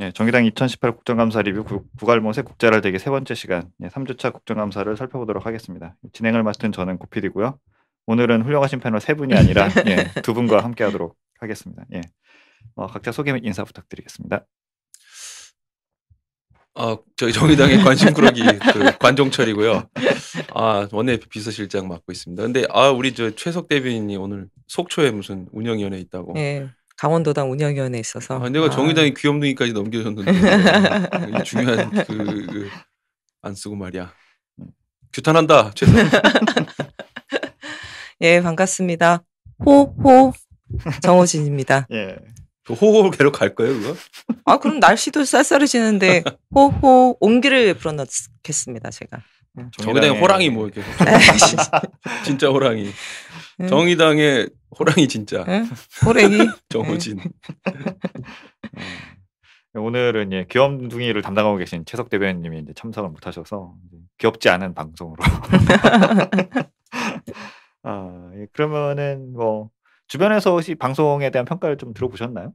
예, 정의당 2018 국정감사 리뷰 구갈못의 국자랄 대기 세 번째 시간 3주차 국정감사를 살펴보도록 하겠습니다. 진행을 맡은 저는 고필이고요. 오늘은 훌륭하신 패널 세 분이 아니라 두 분과 함께하도록 하겠습니다. 각자 소개 및 인사 부탁드리겠습니다. 저희 정의당의 관심꾸러기 관종철이고요. 원내 비서실장 맡고 있습니다. 근데 우리 최석 대변인이 오늘 속초에 무슨 운영위원회 있다고. 네. 강원도당 운영위원회에 있어서. 내가 정의당의 귀염둥이까지 넘겨줬는데 중요한 안 쓰고 말이야. 규탄한다. 최석. 예, 반갑습니다. 호호 정호진입니다. 예. 호호 계속 갈 거예요, 그거? 그럼 날씨도 쌀쌀해지는데 호호 온기를 불어넣겠습니다, 제가. 정의당의 호랑이 뭐 이렇게. 진짜 호랑이. 정의당의 호랑이 진짜. 호랑이. 정호진. 오늘은 귀염둥이를 담당하고 계신 최석 대변인님이 이제 참석을 못하셔서 귀엽지 않은 방송으로. 그러면은 뭐 주변에서 혹시 방송에 대한 평가를 좀 들어보셨나요?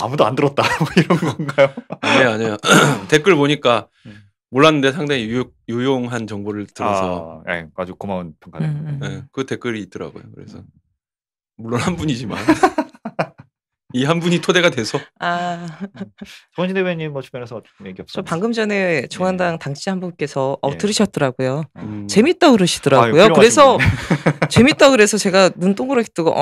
아무도 안 들었다 뭐 이런 건가요? 아니에요. 댓글 보니까 몰랐는데 상당히 유용한 정보를 들어서 아주 고마운 평가네요. 그 댓글이 있더라고요. 그래서 물론 한 분이지만 이 한 분이 토대가 돼서. 손진 대변인 뭐 주변에서 얘기 없어요? 저 방금 전에 중앙당 당지 한 분께서 들으셨더라고요. 재밌다 그러시더라고요. 훌륭하신 그래서 재밌다 그래서 제가 눈 동그랗게 뜨고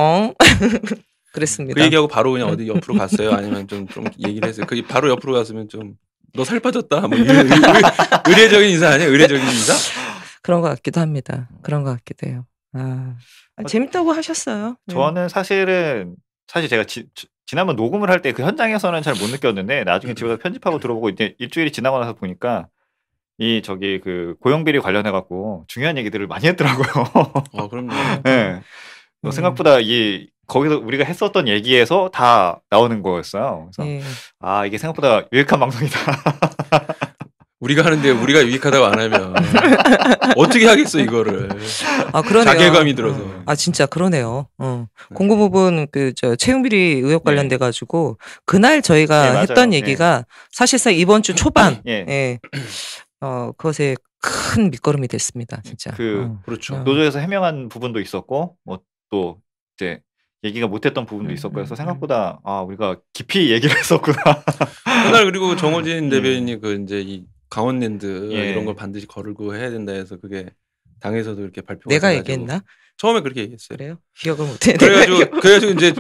그랬습니다. 그 얘기하고 바로 그냥 어디 옆으로 갔어요? 아니면 좀 얘기를 했어요? 그 바로 옆으로 갔으면 좀 너 살 빠졌다. 뭐 의례적인 인사 아니야? 의례적인 인사? 그런 것 같기도 합니다. 그런 것 같기도 해요. 재밌다고 하셨어요. 저는 사실 제가 지난번 녹음을 할 때 그 현장에서는 잘 못 느꼈는데 나중에 집에서 편집하고 들어보고 이제 일주일이 지나고 나서 보니까 그 고용비리 관련해 갖고 중요한 얘기들을 많이 했더라고요. 그럼요. 네. 생각보다 거기서 우리가 했었던 얘기에서 다 나오는 거였어요. 그래서 이게 생각보다 유익한 방송이다. 우리가 하는데 우리가 유익하다고 안 하면 어떻게 하겠어 이거를. 그러네요. 자괴감이 들어서. 진짜 그러네요. 공무부분 채용비리 의혹 관련돼 가지고 그날 저희가 했던 얘기가 사실상 이번 주 초반 그것에 큰 밑거름이 됐습니다. 진짜. 그렇죠. 노조에서 해명한 부분도 있었고 또 이제 얘기가 못했던 부분도 있었고 해서 생각보다 우리가 깊이 얘기를 했었구나. 그날 그리고 정호진 대변인이 이제 이 강원랜드 이런 걸 반드시 거르고 해야 된다 해서 그게 당에서도 이렇게 발표가 내가 돼가지고. 얘기했나? 처음에 그렇게 얘기했어요. 그래요? 기억을 못해. 그래가지고 이제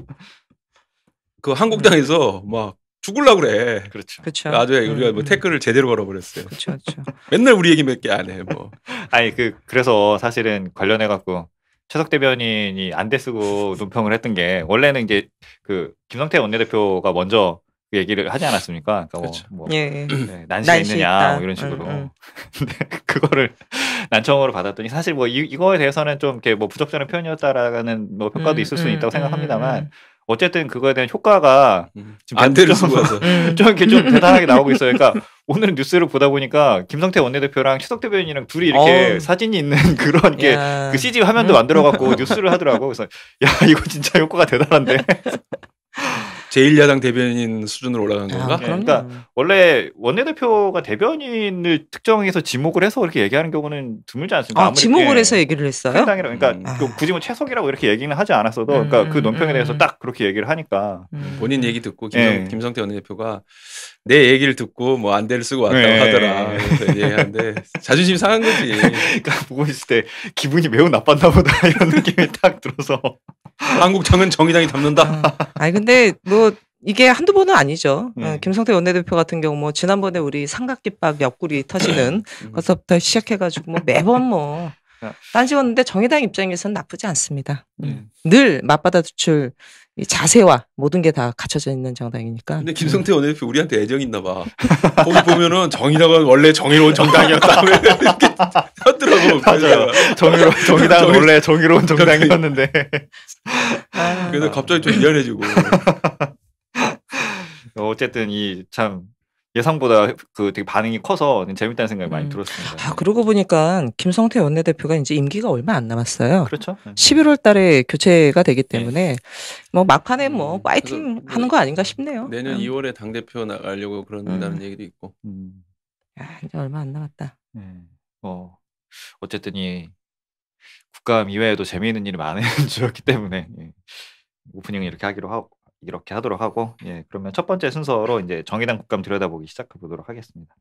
그 한국당에서 막 죽으려고 그래. 그렇죠. 아주 우리가 뭐 태클을 제대로 걸어버렸어요. 그렇죠. 맨날 우리 얘기 몇 개 안 해. 뭐. 그래서 사실은 관련해 갖고 최석 대변인이 안대 쓰고 논평을 했던 게 원래는 이제 그 김성태 원내대표가 먼저 그 얘기를 하지 않았습니까? 그러니까 난시가 있느냐 뭐 이런 식으로. 근데 그거를 난청으로 받았더니 사실 뭐 이거에 대해서는 좀 이렇게 뭐 부적절한 표현이었다라는 뭐 평가도 있을 수는 있다고 생각합니다만 어쨌든 그거에 대한 효과가 지금 안대를 쓰고 와서 좀 이렇게 좀 대단하게 나오고 있어요. 그러니까 오늘 뉴스를 보다 보니까 김성태 원내대표랑 최석 대변인이랑 둘이 이렇게 사진이 있는 그런 게 그 CG 화면도 만들어갖고 뉴스를 하더라고. 그래서 이거 진짜 효과가 대단한데. 제1야당 대변인 수준으로 올라간 건가? 그러니까 원래 원내대표가 대변인을 특정해서 지목을 해서 그렇게 얘기하는 경우는 드물지 않습니까? 지목을 해서 얘기를 했어요? 그러니까 굳이 뭐 최석이라고 이렇게 얘기는 하지 않았어도 그러니까 그 논평에 대해서 딱 그렇게 얘기를 하니까 본인 얘기 듣고 김성태 원내대표가 내 얘기를 듣고 뭐 안대를 쓰고 왔다고 하더라. 그래서 얘기하는데 자존심 상한 거지. 그러니까 보고 있을 때 기분이 매우 나빴나 보다 이런 느낌이 딱 들어서 한국당은 정의당이 담는다. 근데 뭐 이게 한두 번은 아니죠. 김성태 원내대표 같은 경우 뭐 지난번에 우리 삼각김밥 옆구리 터지는 것부터 시작해가지고 뭐 매번 뭐 딴지었는데 정의당 입장에서는 나쁘지 않습니다. 늘 맞받아 두출 이 자세와 모든 게 다 갖춰져 있는 정당이니까. 근데 김성태 원내대표 우리한테 애정 있나 봐. 거기 보면은 정의당은 원래 정의로운 정당이었다. 이렇게 하더라고. 맞아요. 정의당은 원래 정의로운 정당이었는데. 그래서 갑자기 좀 미안해지고. 어쨌든 이 참 예상보다 그 되게 반응이 커서 재밌다는 생각이 많이 들었습니다. 아, 그러고 보니까 김성태 원내대표가 이제 임기가 얼마 안 남았어요. 그렇죠. 11월 달에 교체가 되기 때문에 뭐 막판에 뭐 파이팅 하는 거 아닌가 싶네요. 내년 2월에 당대표 나가려고 그런다는 얘기도 있고. 야, 이제 얼마 안 남았다. 어쨌든 이 국감 이외에도 재미있는 일이 많은 주였기 때문에 오프닝 이렇게 하도록 하고, 그러면 첫 번째 순서로 이제 정의당 국감 들여다보기 시작해 보도록 하겠습니다.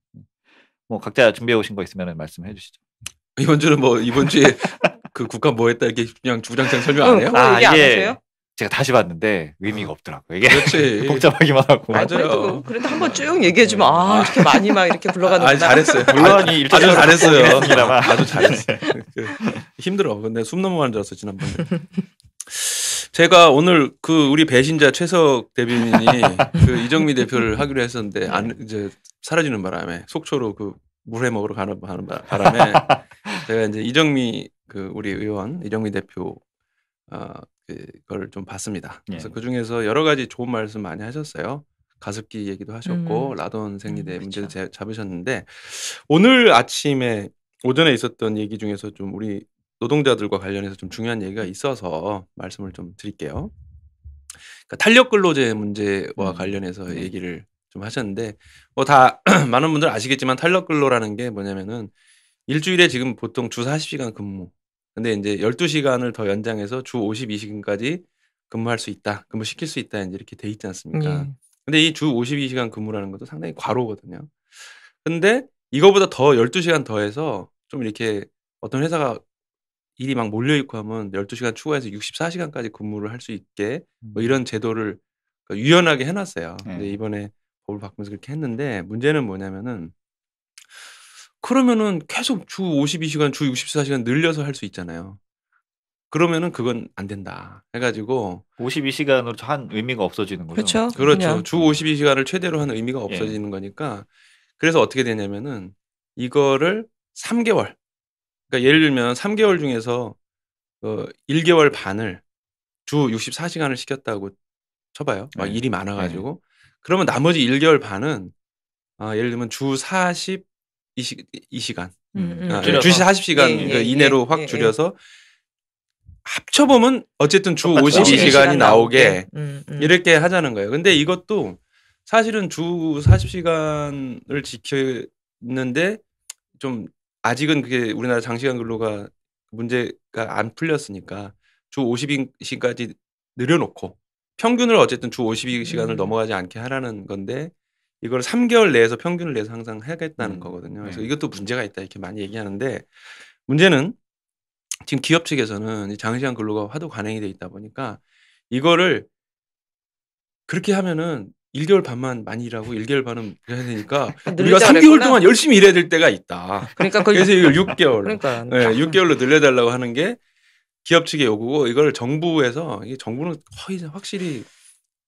뭐 각자 준비해 오신 거 있으면 말씀해 주시죠. 이번 주에 그 국감 뭐 했다 이렇게 그냥 주구장창 설명 안 해요? 얘기 안 하세요? 제가 다시 봤는데 의미가 없더라고요. 이게 그렇지. 복잡하기만 하고. 맞아요. 그래도 한번 쭉 얘기해주면 이렇게 많이 막 이렇게 굴러가는구나. 잘했어요. 물론 아주 잘했어요. 아주 잘했어요. 힘들어. 근데 숨 넘어가는 줄 알았어 지난번에. 제가 오늘 우리 배신자 최석 대변인이 이정미 대표를 하기로 했었는데 이제 사라지는 바람에 속초로 물회 먹으러 가는 바람에 제가 이제 이정미 우리 의원 이정미 대표 그걸 좀 봤습니다. 그래서 그 중에서 여러 가지 좋은 말씀 많이 하셨어요. 가습기 얘기도 하셨고 라돈 생리대 문제도 잡으셨는데 오늘 아침에 오전에 있었던 얘기 중에서 좀 우리 노동자들과 관련해서 좀 중요한 얘기가 있어서 말씀을 좀 드릴게요. 그러니까 탄력 근로제 문제와 관련해서 얘기를 좀 하셨는데 뭐 다 많은 분들 아시겠지만 탄력 근로라는 게 뭐냐면은 일주일에 지금 보통 주 40시간 근무. 근데 이제 12시간을 더 연장해서 주 52시간까지 근무할 수 있다. 근무시킬 수 있다. 이제 이렇게 돼 있지 않습니까? 근데 이 주 52시간 근무라는 것도 상당히 과로거든요. 근데 이거보다 더 12시간 더해서 좀 이렇게 어떤 회사가 일이 막 몰려있고 하면 12시간 추가해서 64시간까지 근무를 할 수 있게 뭐 이런 제도를 유연하게 해놨어요. 근데 이번에 법을 바꾸면서 그렇게 했는데 문제는 뭐냐면은 그러면은 계속 주 52시간, 주 64시간 늘려서 할 수 있잖아요. 그러면은 그건 안 된다. 해가지고 52시간으로 한 의미가 없어지는 거죠. 그렇죠. 주 52시간을 최대로 한 의미가 없어지는 거니까 그래서 어떻게 되냐면은 이거를 3개월. 그러니까 예를 들면 3개월 중에서 1개월 반을 주 64시간을 시켰다고 쳐봐요. 막 일이 많아가지고 그러면 나머지 1개월 반은 예를 들면 주 42시간 주 40시간 이내로 확 줄여서 합쳐보면 어쨌든 주 52시간이 나오게 이렇게 하자는 거예요. 근데 이것도 사실은 주 40시간을 지켰는데 좀 아직은 그게 우리나라 장시간 근로가 문제가 안 풀렸으니까 주 52시간까지 늘려놓고 평균을 어쨌든 주 52시간을 넘어가지 않게 하라는 건데 이걸 3개월 내에서 평균을 내서 항상 해야겠다는 거거든요. 그래서 이것도 문제가 있다 이렇게 많이 얘기하는데 문제는 지금 기업 측에서는 장시간 근로가 하도 관행이 돼 있다 보니까 이거를 그렇게 하면은 1개월 반만 많이 일하고 1개월 반은 해야 되니까 우리가 3개월 동안 열심히 일해야 될 때가 있다. 그러니까 그래서 이걸 6개월, 그러니까. 6개월로 늘려달라고 하는 게 기업 측의 요구고 이걸 정부에서 이게 정부는 거의 확실히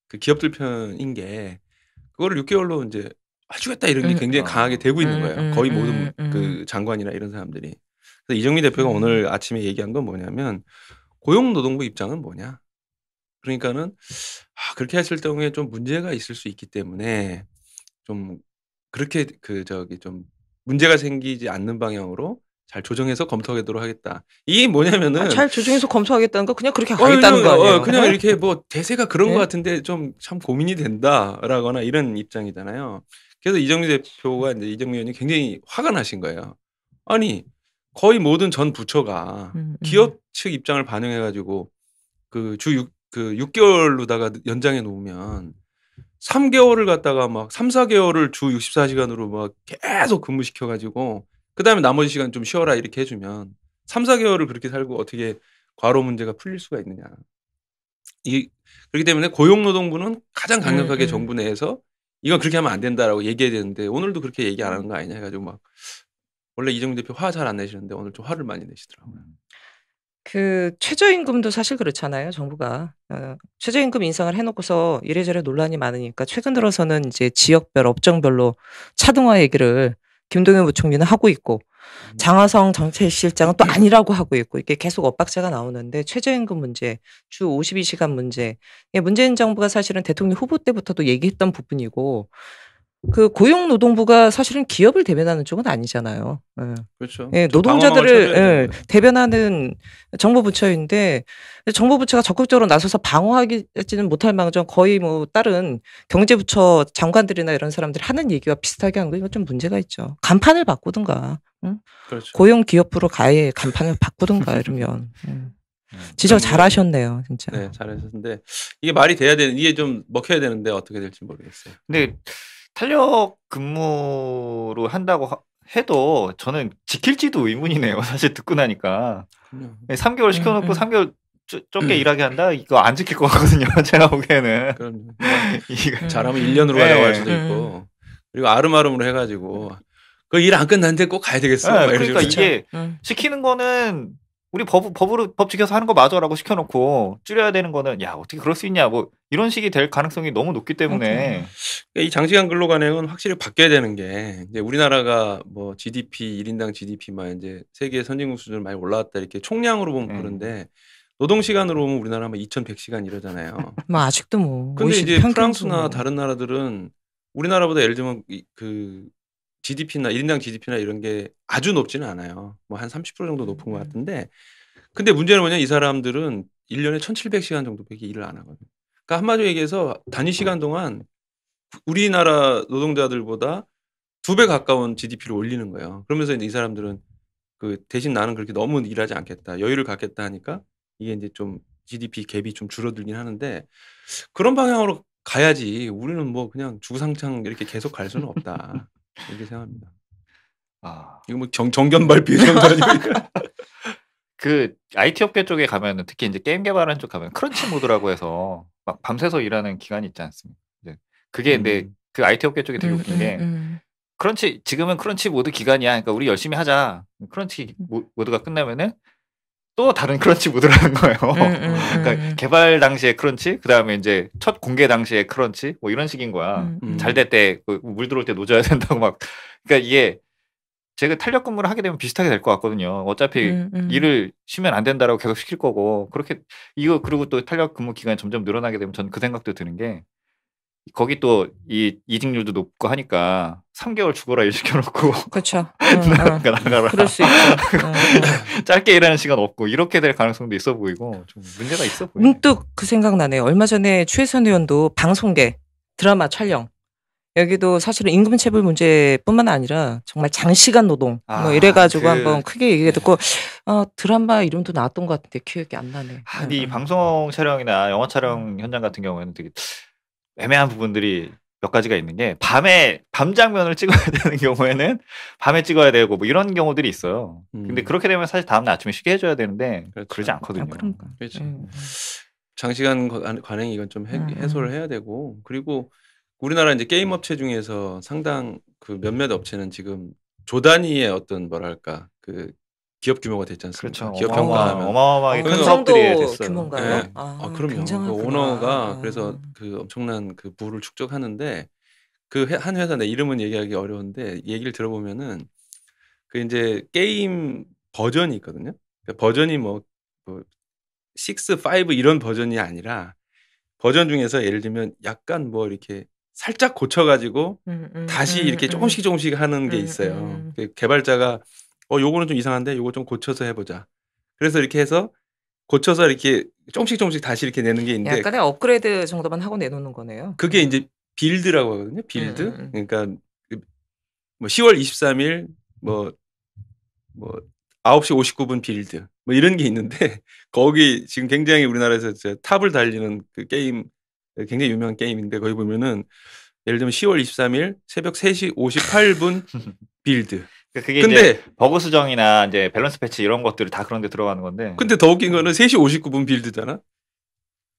그 기업들 편인 게 그거를 6개월로 이제 해주겠다 이런 게 굉장히 강하게 되고 있는 거예요. 거의 모든 그 장관이나 이런 사람들이. 그래서 이정미 대표가 오늘 아침에 얘기한 건 뭐냐면 고용노동부 입장은 뭐냐. 그러니까는 그렇게 했을 경우에 좀 문제가 있을 수 있기 때문에 좀 그렇게 좀 문제가 생기지 않는 방향으로 잘 조정해서 검토하도록 하겠다. 이게 뭐냐면은 잘 조정해서 검토하겠다는 거 그냥 그렇게 하겠다는 거 아니에요? 그냥 이렇게 뭐 대세가 그런 것 같은데 좀 참 고민이 된다라거나 이런 입장이잖아요. 그래서 이정미 대표가 이제 이정미 의원이 굉장히 화가 나신 거예요. 아니 거의 모든 전 부처가 기업 측 입장을 반영해가지고 주 6개월로다가 연장해 놓으면 3개월을 갖다가 막 3, 4개월을 주 64시간으로 막 계속 근무시켜가지고 그 다음에 나머지 시간 좀 쉬어라 이렇게 해주면 3, 4개월을 그렇게 살고 어떻게 과로 문제가 풀릴 수가 있느냐. 그렇기 때문에 고용노동부는 가장 강력하게 정부 내에서 이건 그렇게 하면 안 된다라고 얘기해야 되는데 오늘도 그렇게 얘기 안 하는 거 아니냐 해가지고 막 원래 이정미 대표 화 잘 안 내시는데 오늘 좀 화를 많이 내시더라고요. 최저임금도 사실 그렇잖아요, 정부가. 최저임금 인상을 해놓고서 이래저래 논란이 많으니까 최근 들어서는 이제 지역별, 업종별로 차등화 얘기를 김동연 부총리는 하고 있고, 장하성 정책실장은 또 아니라고 하고 있고, 이게 계속 엇박자가 나오는데, 최저임금 문제, 주 52시간 문제, 문재인 정부가 사실은 대통령 후보 때부터도 얘기했던 부분이고, 그 고용노동부가 사실은 기업을 대변하는 쪽은 아니잖아요. 예. 그렇죠. 예, 노동자들을 대변하는 정보부처인데 정보부처가 적극적으로 나서서 방어하지는 못할 망정 거의 뭐 다른 경제부처 장관들이나 이런 사람들이 하는 얘기와 비슷하게 하는 거 이거 좀 문제가 있죠. 간판을 바꾸든가. 응? 그렇죠. 고용기업부로 아예 간판을 바꾸든가 이러면. 지적 잘하셨네요, 진짜. 네, 잘하셨는데 이게 말이 돼야 되는 이게 좀 먹혀야 되는데 어떻게 될지 모르겠어요. 근데 탄력 근무로 한다고 해도 저는 지킬지도 의문이네요. 사실 듣고 나니까 3개월 시켜놓고 3개월 적게 일하게 한다? 이거 안 지킬 것 같거든요. 제가 보기에는. 그럼 잘하면 1년으로 가려고 할 수도 있고 그리고 아름아름으로 해가지고 그 일 안 끝났는데 꼭 가야 되겠어. 네, 그러니까 이게 시키는 거는 우리 법 지켜서 하는 거 맞아라고 시켜놓고 줄여야 되는 거는 야 어떻게 그럴 수 있냐 뭐 이런 식이 될 가능성이 너무 높기 때문에 이 장시간 근로 관행은 확실히 바뀌어야 되는 게 이제 우리나라가 뭐 GDP 1인당 GDP만 이제 세계 선진국 수준으로 많이 올라왔다 이렇게 총량으로 보면 그런데 노동 시간으로 보면 우리나라 한 2,100시간 이러잖아요. 뭐 아직도 뭐. 근데 이제 프랑스나 다른 나라들은 우리나라보다 예를 들면 그 GDP나 1인당 GDP나 이런 게 아주 높지는 않아요. 뭐 한 30% 정도 높은 것 같은데 근데 문제는 뭐냐 이 사람들은 1년에 1,700시간 정도밖에 일을 안 하거든요. 그러니까 한마디로 얘기해서 단위 시간 동안 우리나라 노동자들보다 2배 가까운 GDP를 올리는 거예요. 그러면서 이제 이 사람들은 그 대신 나는 그렇게 너무 일하지 않겠다. 여유를 갖겠다 하니까 이게 이제 좀 GDP 갭이 좀 줄어들긴 하는데 그런 방향으로 가야지 우리는 뭐 그냥 주구장창 이렇게 계속 갈 수는 없다. 이렇게 생각합니다. 이거 뭐 정견 발표 이런 거 아니고 그 IT 업계 쪽에 가면은 특히 이제 게임 개발하는 쪽 가면 크런치 모드라고 해서 막 밤새서 일하는 기간이 있지 않습니까? 이제 그게 근데 그 IT 업계 쪽에 되게 웃긴 게 지금은 크런치 모드 기간이야. 그러니까 우리 열심히 하자. 크런치 모드가 끝나면은 또 다른 크런치 모드를 하는 거예요. 그러니까 개발 당시에 크런치, 그 다음에 이제 첫 공개 당시에 크런치, 뭐 이런 식인 거야. 잘 될 때 물 들어올 때 노져야 된다고 막. 그러니까 이게 제가 탄력 근무를 하게 되면 비슷하게 될 것 같거든요. 어차피 일을 쉬면 안 된다라고 계속 시킬 거고 그렇게 그리고 또 탄력 근무 기간이 점점 늘어나게 되면 전 그 생각도 드는 게 거기 또 이 이직률도 높고 하니까 3개월 죽어라 일 시켜놓고 그렇죠. 나가라. 그럴 수 있죠. 짧게 일하는 시간 없고 이렇게 될 가능성도 있어 보이고 좀 문제가 있어 보이네. 문득 그 생각 나네요. 얼마 전에 최혜선 의원도 방송계 드라마 촬영 여기도 사실은 임금 체불 문제뿐만 아니라 정말 장시간 노동 뭐 이래가지고 한번 크게 얘기 듣고 드라마 이름도 나왔던 것 같은데 기억이 안 나네. 이 방송 촬영이나 영화 촬영 현장 같은 경우에는 되게 애매한 부분들이 몇 가지가 있는 게 밤 장면을 찍어야 되는 경우에는 밤에 찍어야 되고 뭐 이런 경우들이 있어요. 근데 그렇게 되면 사실 다음날 아침에 쉬게 해줘야 되는데 그렇죠. 그러지 않거든요. 그러니까. 그렇죠. 장시간 관행 이건 좀 해소를 해야 되고 그리고 우리나라 이제 게임 업체 중에서 상당 그 몇몇 업체는 지금 조 단위의 어떤 뭐랄까 그 기업 규모가 됐지 않습니까? 그렇죠. 기업 평가하면 어마어마하게 큰 그 사업들이 정도 됐어요. 규모인가요? 네. 그럼요. 그 오너가 그래서 그 엄청난 그 부를 축적하는데 그 한 회사 내 이름은 얘기하기 어려운데 얘기를 들어보면은 그 이제 게임 버전이 있거든요. 그러니까 버전이 뭐 6, 5 이런 버전이 아니라 버전 중에서 예를 들면 약간 뭐 이렇게 살짝 고쳐가지고 다시 이렇게 조금씩 하는 게 있어요. 개발자가 요거는 좀 이상한데 요거 좀 고쳐서 해보자. 그래서 이렇게 해서 고쳐서 이렇게 조금씩 다시 이렇게 내는 게 있는데 약간의 업그레이드 정도만 하고 내놓는 거네요. 그게 이제 빌드라고 하거든요. 빌드. 그러니까 뭐 10월 23일 뭐 9시 59분 빌드 뭐 이런 게 있는데 거기 지금 굉장히 우리나라에서 탑을 달리는 그 게임 굉장히 유명한 게임인데 거기 보면은 예를 들면 10월 23일 새벽 3시 58분 빌드. 그게 근데 이제 버그 수정이나 이제 밸런스 패치 이런 것들을 다 그런 데 들어가는 건데. 근데 더 웃긴 거는 3시 59분 빌드잖아.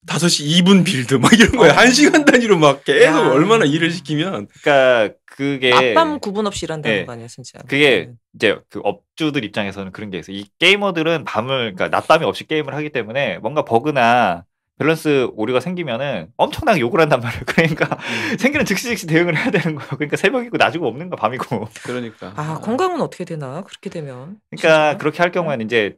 5시 2분 빌드 막 이런 거야. 1시간 단위로 막 계속 얼마나 일을 시키면. 그러니까 그게 낮밤 구분 없이 일한다는 거 아니야, 진짜. 그게 이제 그 업주들 입장에서는 그런 게 있어요. 이 게이머들은 그러니까 낮밤이 없이 게임을 하기 때문에 뭔가 버그나 밸런스 오류가 생기면은 엄청나게 욕을 한단 말이에요. 그러니까 생기는 즉시 대응을 해야 되는 거예요. 그러니까 새벽이고 낮이고 없는 거 밤이고. 그러니까. 건강은 어떻게 되나 그렇게 되면. 그러니까 진짜? 그렇게 할 경우에는 이제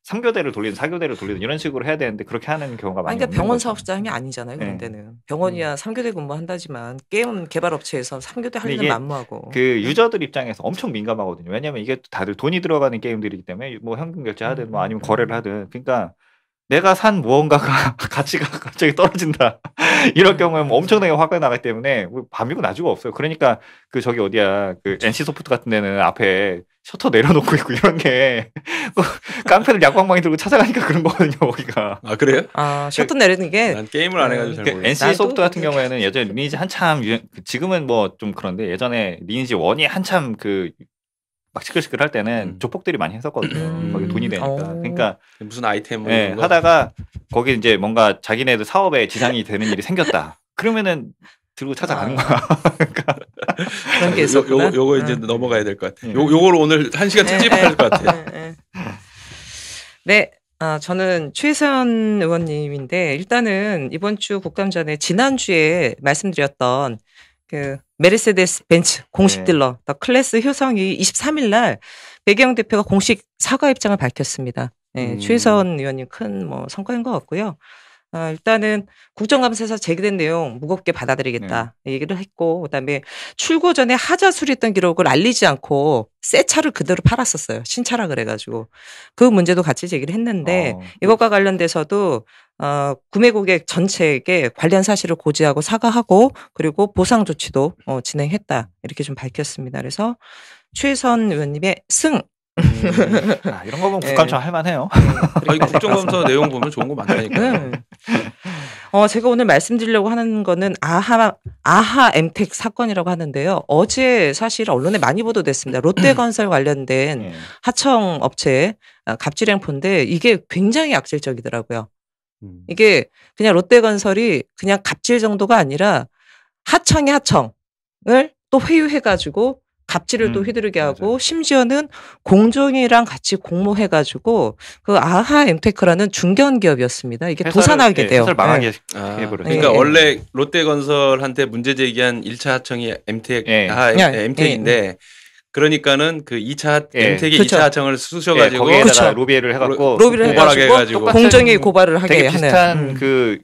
3교대를 돌리든 4교대를 돌리든 이런 식으로 해야 되는데 그렇게 하는 경우가 많이 그러니까 없는 병원 거죠. 사업장이 아니잖아요. 그런 네. 데는 병원이야 3교대 근무한다지만 게임 개발 업체에서 3교대 할 일은 만무하고. 그 유저들 입장에서 엄청 민감하거든요. 왜냐면 이게 다들 돈이 들어가는 게임들이기 때문에 뭐 현금 결제하든 뭐 아니면 거래를 하든 그러니까 내가 산 무언가가 가치가 갑자기 떨어진다. 이럴 경우에 뭐 엄청나게 화가 나기 때문에 밤이고 낮이고 없어요. 그러니까 그 저기 어디야 그 NC 소프트 같은 데는 앞에 셔터 내려놓고 있고 이런 게 깡패들 약방망이 들고 찾아가니까 그런 거거든요. 거기가. 아 그래요? 아 셔터 내리는 게 난 게임을 안 해가지고 잘 모르겠어. NC 소프트 같은 경우에는 예전에 리니지 한참 지금은 뭐 좀 그런데 예전에 리니지 1이 한참 그 막 시끌시끌 할 때는 조폭들이 많이 했었거든요. 거기 돈이 되니까. 그러니까 무슨 아이템 뭐 네, 하다가 거기 이제 뭔가 자기네들 사업에 지장이 되는 일이 생겼다. 그러면은 들고 찾아가는 거야. 그러니까 그런 게 있었구나. 요거 이제 넘어가야 될 것 같아. 요걸 오늘 1시간 특집할 것 같아. 네. 저는 최선 의원님인데 일단은 이번 주 국감전에 지난주에 말씀드렸던 그 메르세데스 벤츠 공식 딜러 더 클래스 효성이 23일 날 배경 대표가 공식 사과 입장을 밝혔습니다. 네, 최선 의원님 큰 뭐 성과인 것 같고요. 일단은 국정감사에서 제기된 내용 무겁게 받아들이겠다 얘기를 했고 그다음에 출고 전에 하자 수리했던 기록을 알리지 않고 새 차를 그대로 팔았었어요. 신차라 그래가지고 그 문제도 같이 제기를 했는데 이것과 관련돼서도 구매 고객 전체에게 관련 사실을 고지하고 사과하고 그리고 보상 조치도 진행했다 이렇게 좀 밝혔습니다. 그래서 최선 의원님의 승. 이런 거 보면 국감청 할만해요. 아니, 국정감사 내용 보면 좋은 거 많다니까요. 제가 오늘 말씀드리려고 하는 거는 아하 엠텍 사건이라고 하는데요. 어제 사실 언론에 많이 보도됐습니다. 롯데건설 관련된 하청 업체 갑질행포인데 이게 굉장히 악질적이더라고요. 이게 그냥 롯데건설이 그냥 갑질 정도가 아니라 하청의 하청을 또 회유해가지고 갑질을 또 휘두르게 하고 맞아요. 심지어는 공정위랑 같이 공모해가지고 그 아하 엠테크라는 중견 기업이었습니다. 이게 도산하게 돼요. 회사를 망하게 해버렸어요. 그러니까 원래 롯데건설한테 문제 제기한 1차 하청이 아하 엠텍인데 그러니까는 그 2차 엠텍이 2차 하청을 쑤셔가지고 거기에다가 로비를 해갖고 고발하게 해가지고 공정위 고발을 하게 되게 비슷한 하는.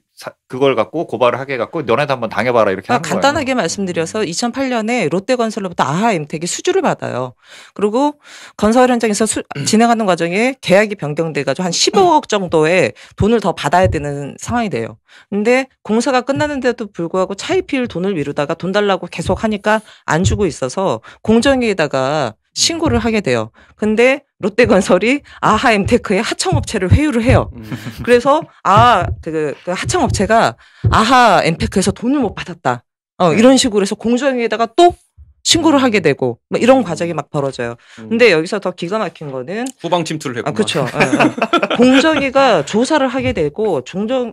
그걸 갖고 고발을 하게 해갖고 너네도 한번 당해봐라 이렇게 하는 거예요. 간단하게 말씀드려서 2008년에 롯데건설로부터 아하 엠텍이 수주를 받아요. 그리고 건설 현장에서 진행하는 과정에 계약이 변경돼가지고 한 15억 정도의 돈을 더 받아야 되는 상황이 돼요. 근데 공사가 끝났는데도 불구하고 차입힐 돈을 미루다가 돈 달라고 계속 하니까 안 주고 있어서 공정위에다가 신고를 하게 돼요. 근데 롯데건설이 아하 엠테크의 하청업체를 회유를 해요. 그래서 그 하청업체가 아하 엠테크에서 돈을 못 받았다. 이런 식으로 해서 공정위에다가 또 신고를 하게 되고 뭐 이런 과정이 막 벌어져요. 근데 여기서 더 기가 막힌 거는 후방 침투를 했구나. 그렇죠. 공정위가 조사를 하게 되고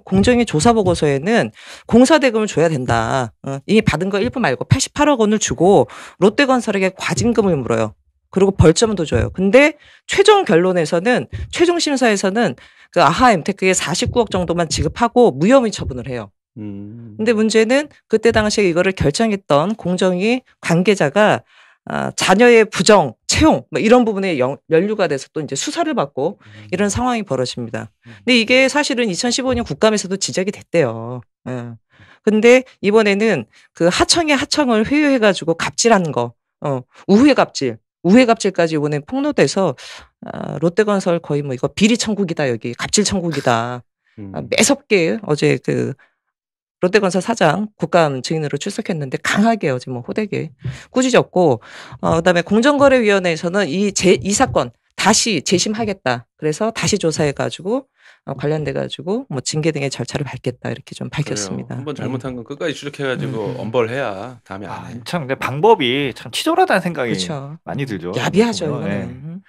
공정위 조사 보고서에는 공사 대금을 줘야 된다. 이미 받은 거 일부 말고 88억 원을 주고 롯데건설에게 과징금을 물어요. 그리고 벌점도 줘요. 근데 최종 결론에서는 최종 심사에서는 그 아하 엠테크에 49억 정도만 지급하고 무혐의 처분을 해요. 근데 문제는 그때 당시에 이거를 결정했던 공정위 관계자가 자녀의 부정, 채용 뭐 이런 부분에 연루가 돼서 또 이제 수사를 받고 이런 상황이 벌어집니다. 근데 이게 사실은 2015년 국감에서도 지적이 됐대요. 근데 이번에는 그 하청의 하청을 회유해가지고 갑질하는 거, 우회 갑질까지 이번에 폭로돼서 롯데건설 거의 뭐 이거 비리 천국이다 여기 갑질 천국이다. 매섭게 어제 그 롯데건설 사장 국감 증인으로 출석했는데 강하게 어제 뭐 호되게 꾸짖었고 그다음에 공정거래위원회에서는 이 사건 다시 재심하겠다. 그래서 다시 조사해가지고 관련돼가지고 뭐 징계 등의 절차를 밟겠다 이렇게 좀 밝혔습니다. 한번 잘못한 건 끝까지 추적해가지고 엄벌해야 다음에 안 해. 참 근데 방법이 참 치졸하다는 생각이 그렇죠. 많이 들죠. 야비하죠. 이거는.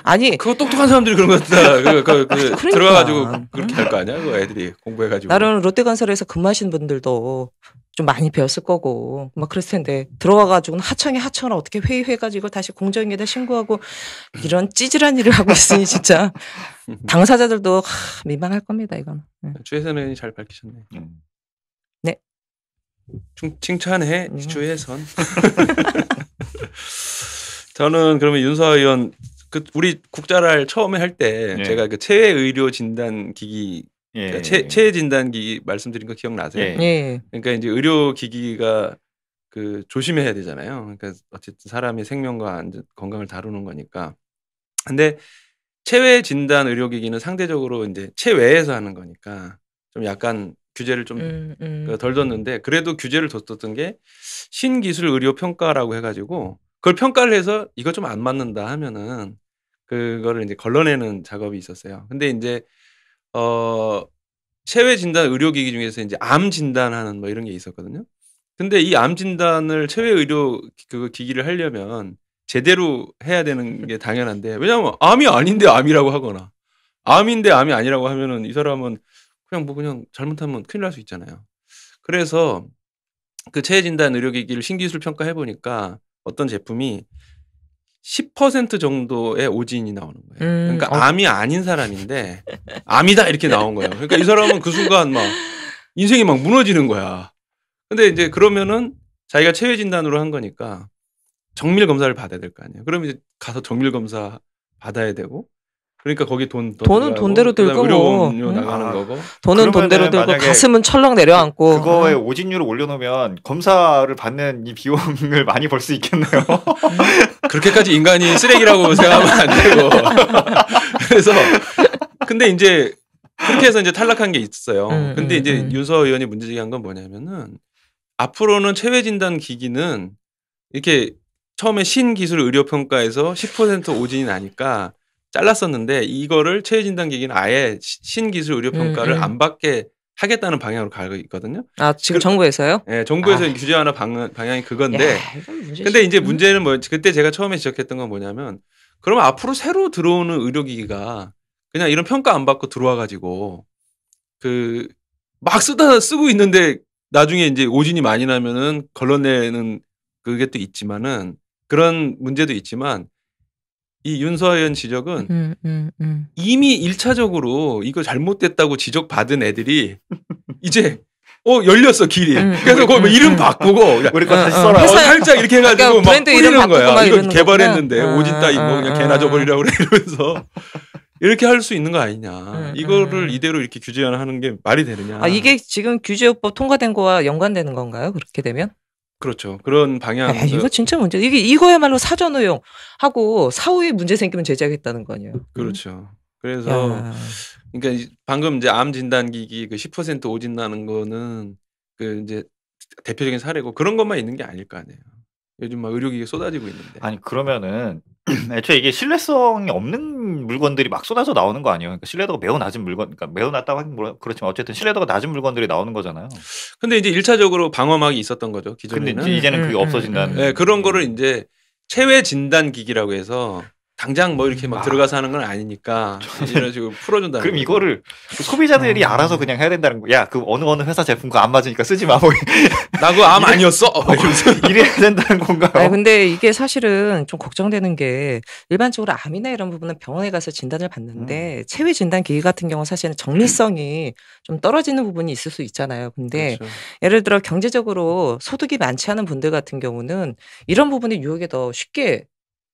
아니 그거 똑똑한 사람들이 그런 거 같다. 그러니까. 들어가가지고 그렇게 할 거 아니야? 그 애들이 공부해가지고. 나름 롯데건설에서 근무하시는 분들도 좀 많이 배웠을 거고 막 그랬을 텐데 들어와가지고는 하청을 어떻게 회의해가지고 다시 공정위에다 신고하고 이런 찌질한 일을 하고 있으니 진짜 당사자들도 민망할 겁니다 이건. 최혜선 의원이 잘 밝히셨네. 네. 칭찬해 최혜선. 저는 그러면 윤서 의원 우리 국자랄 처음에 할 때 예. 제가 그 체외 의료 진단 기기 예. 체외 진단 기기 말씀드린 거 기억나세요? 예. 그러니까 이제 의료 기기가 그 조심해야 되잖아요. 그러니까 어쨌든 사람의 생명과 건강을 다루는 거니까. 근데 체외 진단 의료 기기는 상대적으로 이제 체외에서 하는 거니까 좀 약간 규제를 좀 덜 뒀는데 그래도 규제를 뒀었던 게 신기술 의료 평가라고 해가지고 그걸 평가를 해서 이거 좀 안 맞는다 하면은 그거를 이제 걸러내는 작업이 있었어요. 근데 이제 체외 진단 의료 기기 중에서 이제 암 진단하는 뭐 이런 게 있었거든요. 근데 이 암 진단을 체외 의료 그 기기를 하려면 제대로 해야 되는 게 당연한데 왜냐하면 암이 아닌데 암이라고 하거나 암인데 암이 아니라고 하면은 이 사람은 그냥 잘못하면 큰일 날 수 있잖아요. 그래서 그 체외 진단 의료 기기를 신기술 평가해 보니까 어떤 제품이 10% 정도의 오진이 나오는 거예요. 그러니까 암이 아닌 사람인데 암이다 이렇게 나온 거예요. 그러니까 이 사람은 그 순간 막 인생이 막 무너지는 거야. 근데 이제 그러면은 자기가 체외 진단으로 한 거니까 정밀 검사를 받아야 될 거 아니에요. 그러면 이제 가서 정밀 검사 받아야 되고 그러니까 거기 돈은 돈대로 들고 의료음료 나가는 거고 돈은 돈대로 들고 가슴은 철렁 내려앉고 그거에 오진율을 올려놓으면 검사를 받는 이 비용을 많이 벌 수 있겠네요. 그렇게까지 인간이 쓰레기라고 생각하면 안 되고 그래서 근데 이제 그렇게 해서 이제 탈락한 게 있어요. 근데 이제 윤서 의원이 문제제기한 건 뭐냐면은 앞으로는 체외 진단 기기는 이렇게 처음에 신기술 의료 평가에서 10% 오진이 나니까 잘랐었는데 이거를 체외 진단 기기는 아예 신기술 의료 평가를 안 받게 하겠다는 방향으로 가고 있거든요. 아, 지금 정부에서요? 네, 정부에서 규제하는 방향이 그건데. 근데 이제 문제는 그때 제가 처음에 지적했던 건 뭐냐면 그러면 앞으로 새로 들어오는 의료기기가 그냥 이런 평가 안 받고 들어와 가지고 막 쓰고 있는데 나중에 이제 오진이 많이 나면은 걸러내는 그게 또 있지만은 그런 문제도 있지만 이 윤서 의원 지적은 이미 1차적으로 이거 잘못됐다고 지적받은 애들이 이제 열렸어 길이. 그래서 거기 이름 바꾸고 우리 거 다시 써라. 살짝 이렇게 해가지고 막 뿌리는 거야. 이거 개발했는데 거구나. 오진 따위 뭐 그냥 개나 줘버리라고 그래 이러면서 이렇게 할 수 있는 거 아니냐. 이거를 이대로 이렇게 규제하는 게 말이 되느냐. 아, 이게 지금 규제요법 통과된 거와 연관되는 건가요? 그렇게 되면? 그렇죠. 그런 방향. 이거 진짜 문제. 이거야말로 사전 허용하고 사후에 문제 생기면 제재하겠다는 거 아니에요? 그렇죠. 그래서 그러니까 방금 이제 암 진단 기기 그 10% 오진 나는 거는 그 이제 대표적인 사례고 그런 것만 있는 게 아닐 거 아니에요. 요즘 막 의료기기 쏟아지고 있는데. 아니 그러면은 애초에 이게 신뢰성이 없는 물건들이 막 쏟아져 나오는 거 아니에요? 그러니까 신뢰도가 매우 낮은 물건, 그러니까 매우 낮다고 하긴 그렇지만 어쨌든 신뢰도가 낮은 물건들이 나오는 거잖아요. 근데 이제 1차적으로 방어막이 있었던 거죠. 기존에는. 근데 이제는 그게 없어진다는. 네, 그런 거를 이제 체외 진단 기기라고 해서 당장 뭐 이렇게 막 들어가서 하는 건 아니니까 이런 식으로 풀어준다는. 그럼 이거를 소비자들이 알아서 그냥 해야 된다는 거야. 그 어느 회사 제품 거 안 맞으니까 쓰지 마. 뭐. 나 그거 암 아니었어. 이래야 된다는 건가요? 아니, 근데 이게 사실은 좀 걱정되는 게 일반적으로 암이나 이런 부분은 병원에 가서 진단을 받는데 체외 진단 기기 같은 경우는 사실은 정밀성이 좀 떨어지는 부분이 있을 수 있잖아요. 근데 그렇죠. 예를 들어 경제적으로 소득이 많지 않은 분들 같은 경우는 이런 부분의 유혹에 더 쉽게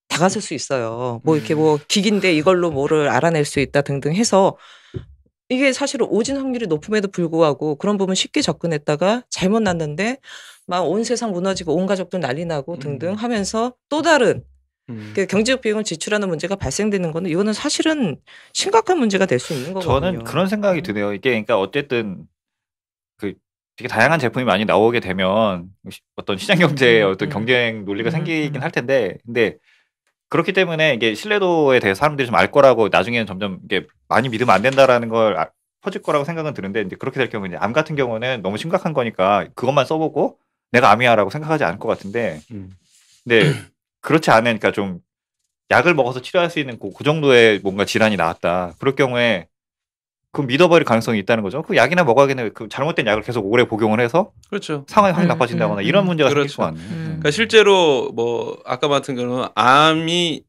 다가설 수 있어요. 뭐 이렇게 뭐 기기인데 이걸로 뭐를 알아낼 수 있다 등등 해서 이게 사실은 오진 확률이 높음에도 불구하고 그런 부분 쉽게 접근했다가 잘못 났는데 막 온 세상 무너지고 온 가족들 난리 나고 등등 하면서 또 다른 그 경제적 비용을 지출하는 문제가 발생되는 거는 이거는 사실은 심각한 문제가 될 수 있는 거거든요. 저는 그런 생각이 드네요. 이게 그러니까 어쨌든 그 되게 다양한 제품이 많이 나오게 되면 어떤 시장 경제의 어떤 경쟁 논리가 생기긴 할 텐데 근데 그렇기 때문에 이게 신뢰도에 대해서 사람들이 좀 알 거라고 나중에는 점점 이게 많이 믿으면 안 된다라는 걸 퍼질 거라고 생각은 드는데 이제 그렇게 될 경우 이제 암 같은 경우는 너무 심각한 거니까 그것만 써보고 내가 암이야라고 생각하지 않을 것 같은데 근데 그렇지 않으니까 좀 약을 먹어서 치료할 수 있는 그 정도의 뭔가 질환이 나왔다. 그럴 경우에 그 믿어버릴 가능성이 있다는 거죠. 그 약이나 먹어야겠네. 그 잘못된 약을 계속 오래 복용을 해서 그렇죠. 상황이 확 나빠진다거나 이런 문제가 생길 수 그렇죠. 같네요. 그러니까 실제로 뭐 아까 같은 경우는 암이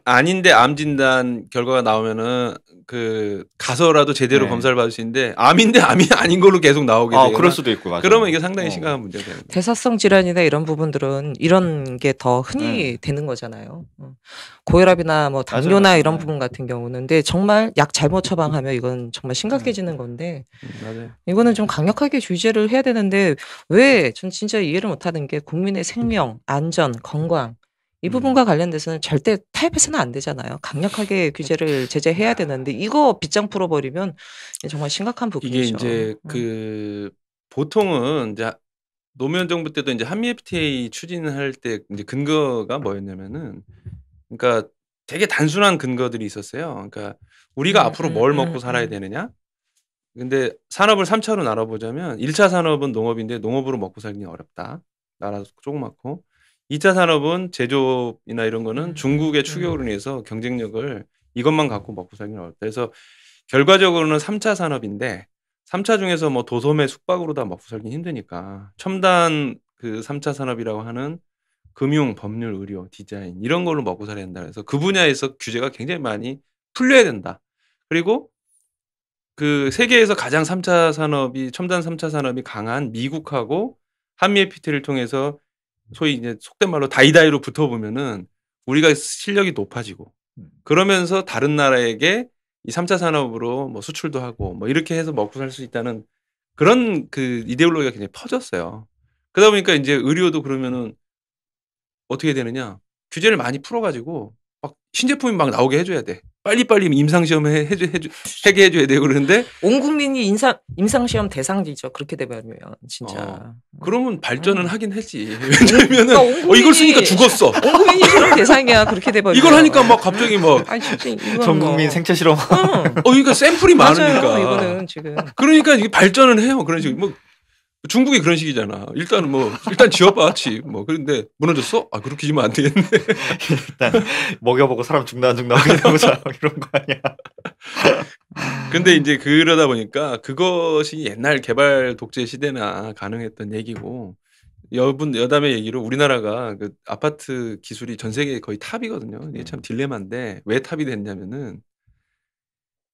아닌데 암 진단 결과가 나오면은 그 가서라도 제대로 네. 검사를 받을 수 있는데 암인데 암이 아닌 걸로 계속 나오게 돼요. 그럴 수도 있고 맞아요. 그러면 이게 상당히 심각한 문제가 되는 거예요. 대사성 질환이나 이런 부분들은 이런 게 더 흔히 되는 거잖아요. 고혈압이나 뭐 당뇨나 맞아요. 이런 부분 같은 경우는 근데 정말 약 잘못 처방하면 이건 정말 심각해지는 건데 맞아요. 이거는 좀 강력하게 규제를 해야 되는데 왜 전 진짜 이해를 못하는 게 국민의 생명, 안전, 건강 이 부분과 관련돼서는 절대 타협해서는 안 되잖아요. 강력하게 규제를 제재해야 되는데 이거 빗장 풀어버리면 정말 심각한 부분이죠. 이게 이제 그 보통은 이제 노무현 정부 때도 이제 한미 FTA 추진할 때 이제 근거가 뭐였냐면은 그러니까 되게 단순한 근거들이 있었어요. 그러니까 우리가 앞으로 뭘 먹고 살아야 되느냐? 근데 산업을 3차로 나눠보자면 1차 산업은 농업인데 농업으로 먹고 살기는 어렵다. 나라도 조그맣고 2차 산업은 제조업이나 이런 거는 중국의 추격으로 인해서 경쟁력을 이것만 갖고 먹고 살기는 어렵다. 그래서 결과적으로는 3차 산업인데 3차 중에서 뭐 도소매 숙박으로 다 먹고 살기 힘드니까 첨단 그 3차 산업이라고 하는 금융, 법률, 의료, 디자인 이런 걸로 먹고 살아야 된다. 그래서 그 분야에서 규제가 굉장히 많이 풀려야 된다. 그리고 그 세계에서 가장 3차 산업이 첨단 3차 산업이 강한 미국하고 한미 FTA를 통해서 소위 이제 속된 말로 다이다이로 붙어보면은 우리가 실력이 높아지고 그러면서 다른 나라에게 이 3차 산업으로 뭐 수출도 하고 뭐 이렇게 해서 먹고 살 수 있다는 그런 그 이데올로기가 굉장히 퍼졌어요. 그러다 보니까 이제 의료도 그러면은 어떻게 되느냐. 규제를 많이 풀어가지고 막 신제품이 막 나오게 해줘야 돼. 빨리빨리 임상시험 하게 해줘야 되고 그러는데 온 국민이 임상시험 대상이죠. 그렇게 되면 진짜. 그러면 발전은 하긴 했지. 왜냐면은 이걸 쓰니까 죽었어. 온 국민이 실험 대상이야. 그렇게 돼버리면. 이걸 하니까 막 갑자기 막 아니 진짜 전 국민 생체 실험. 그러니까 샘플이 많으니까. 맞아요, 이거는 지금. 그러니까 이게 발전은 해요. 그런 식으로 뭐 중국이 그런 식이잖아. 일단 지어봐, 집. 뭐 그런데 무너졌어? 그렇게 지면 안 되겠네. 일단 먹여보고 사람 죽나 안 죽나 확인해보자 이런 거 아니야. 근데 이제 그러다 보니까 그것이 옛날 개발 독재 시대나 가능했던 얘기고 여담의 얘기로 우리나라가 그 아파트 기술이 전 세계 거의 탑이거든요. 이게 참 딜레마인데 왜 탑이 됐냐면은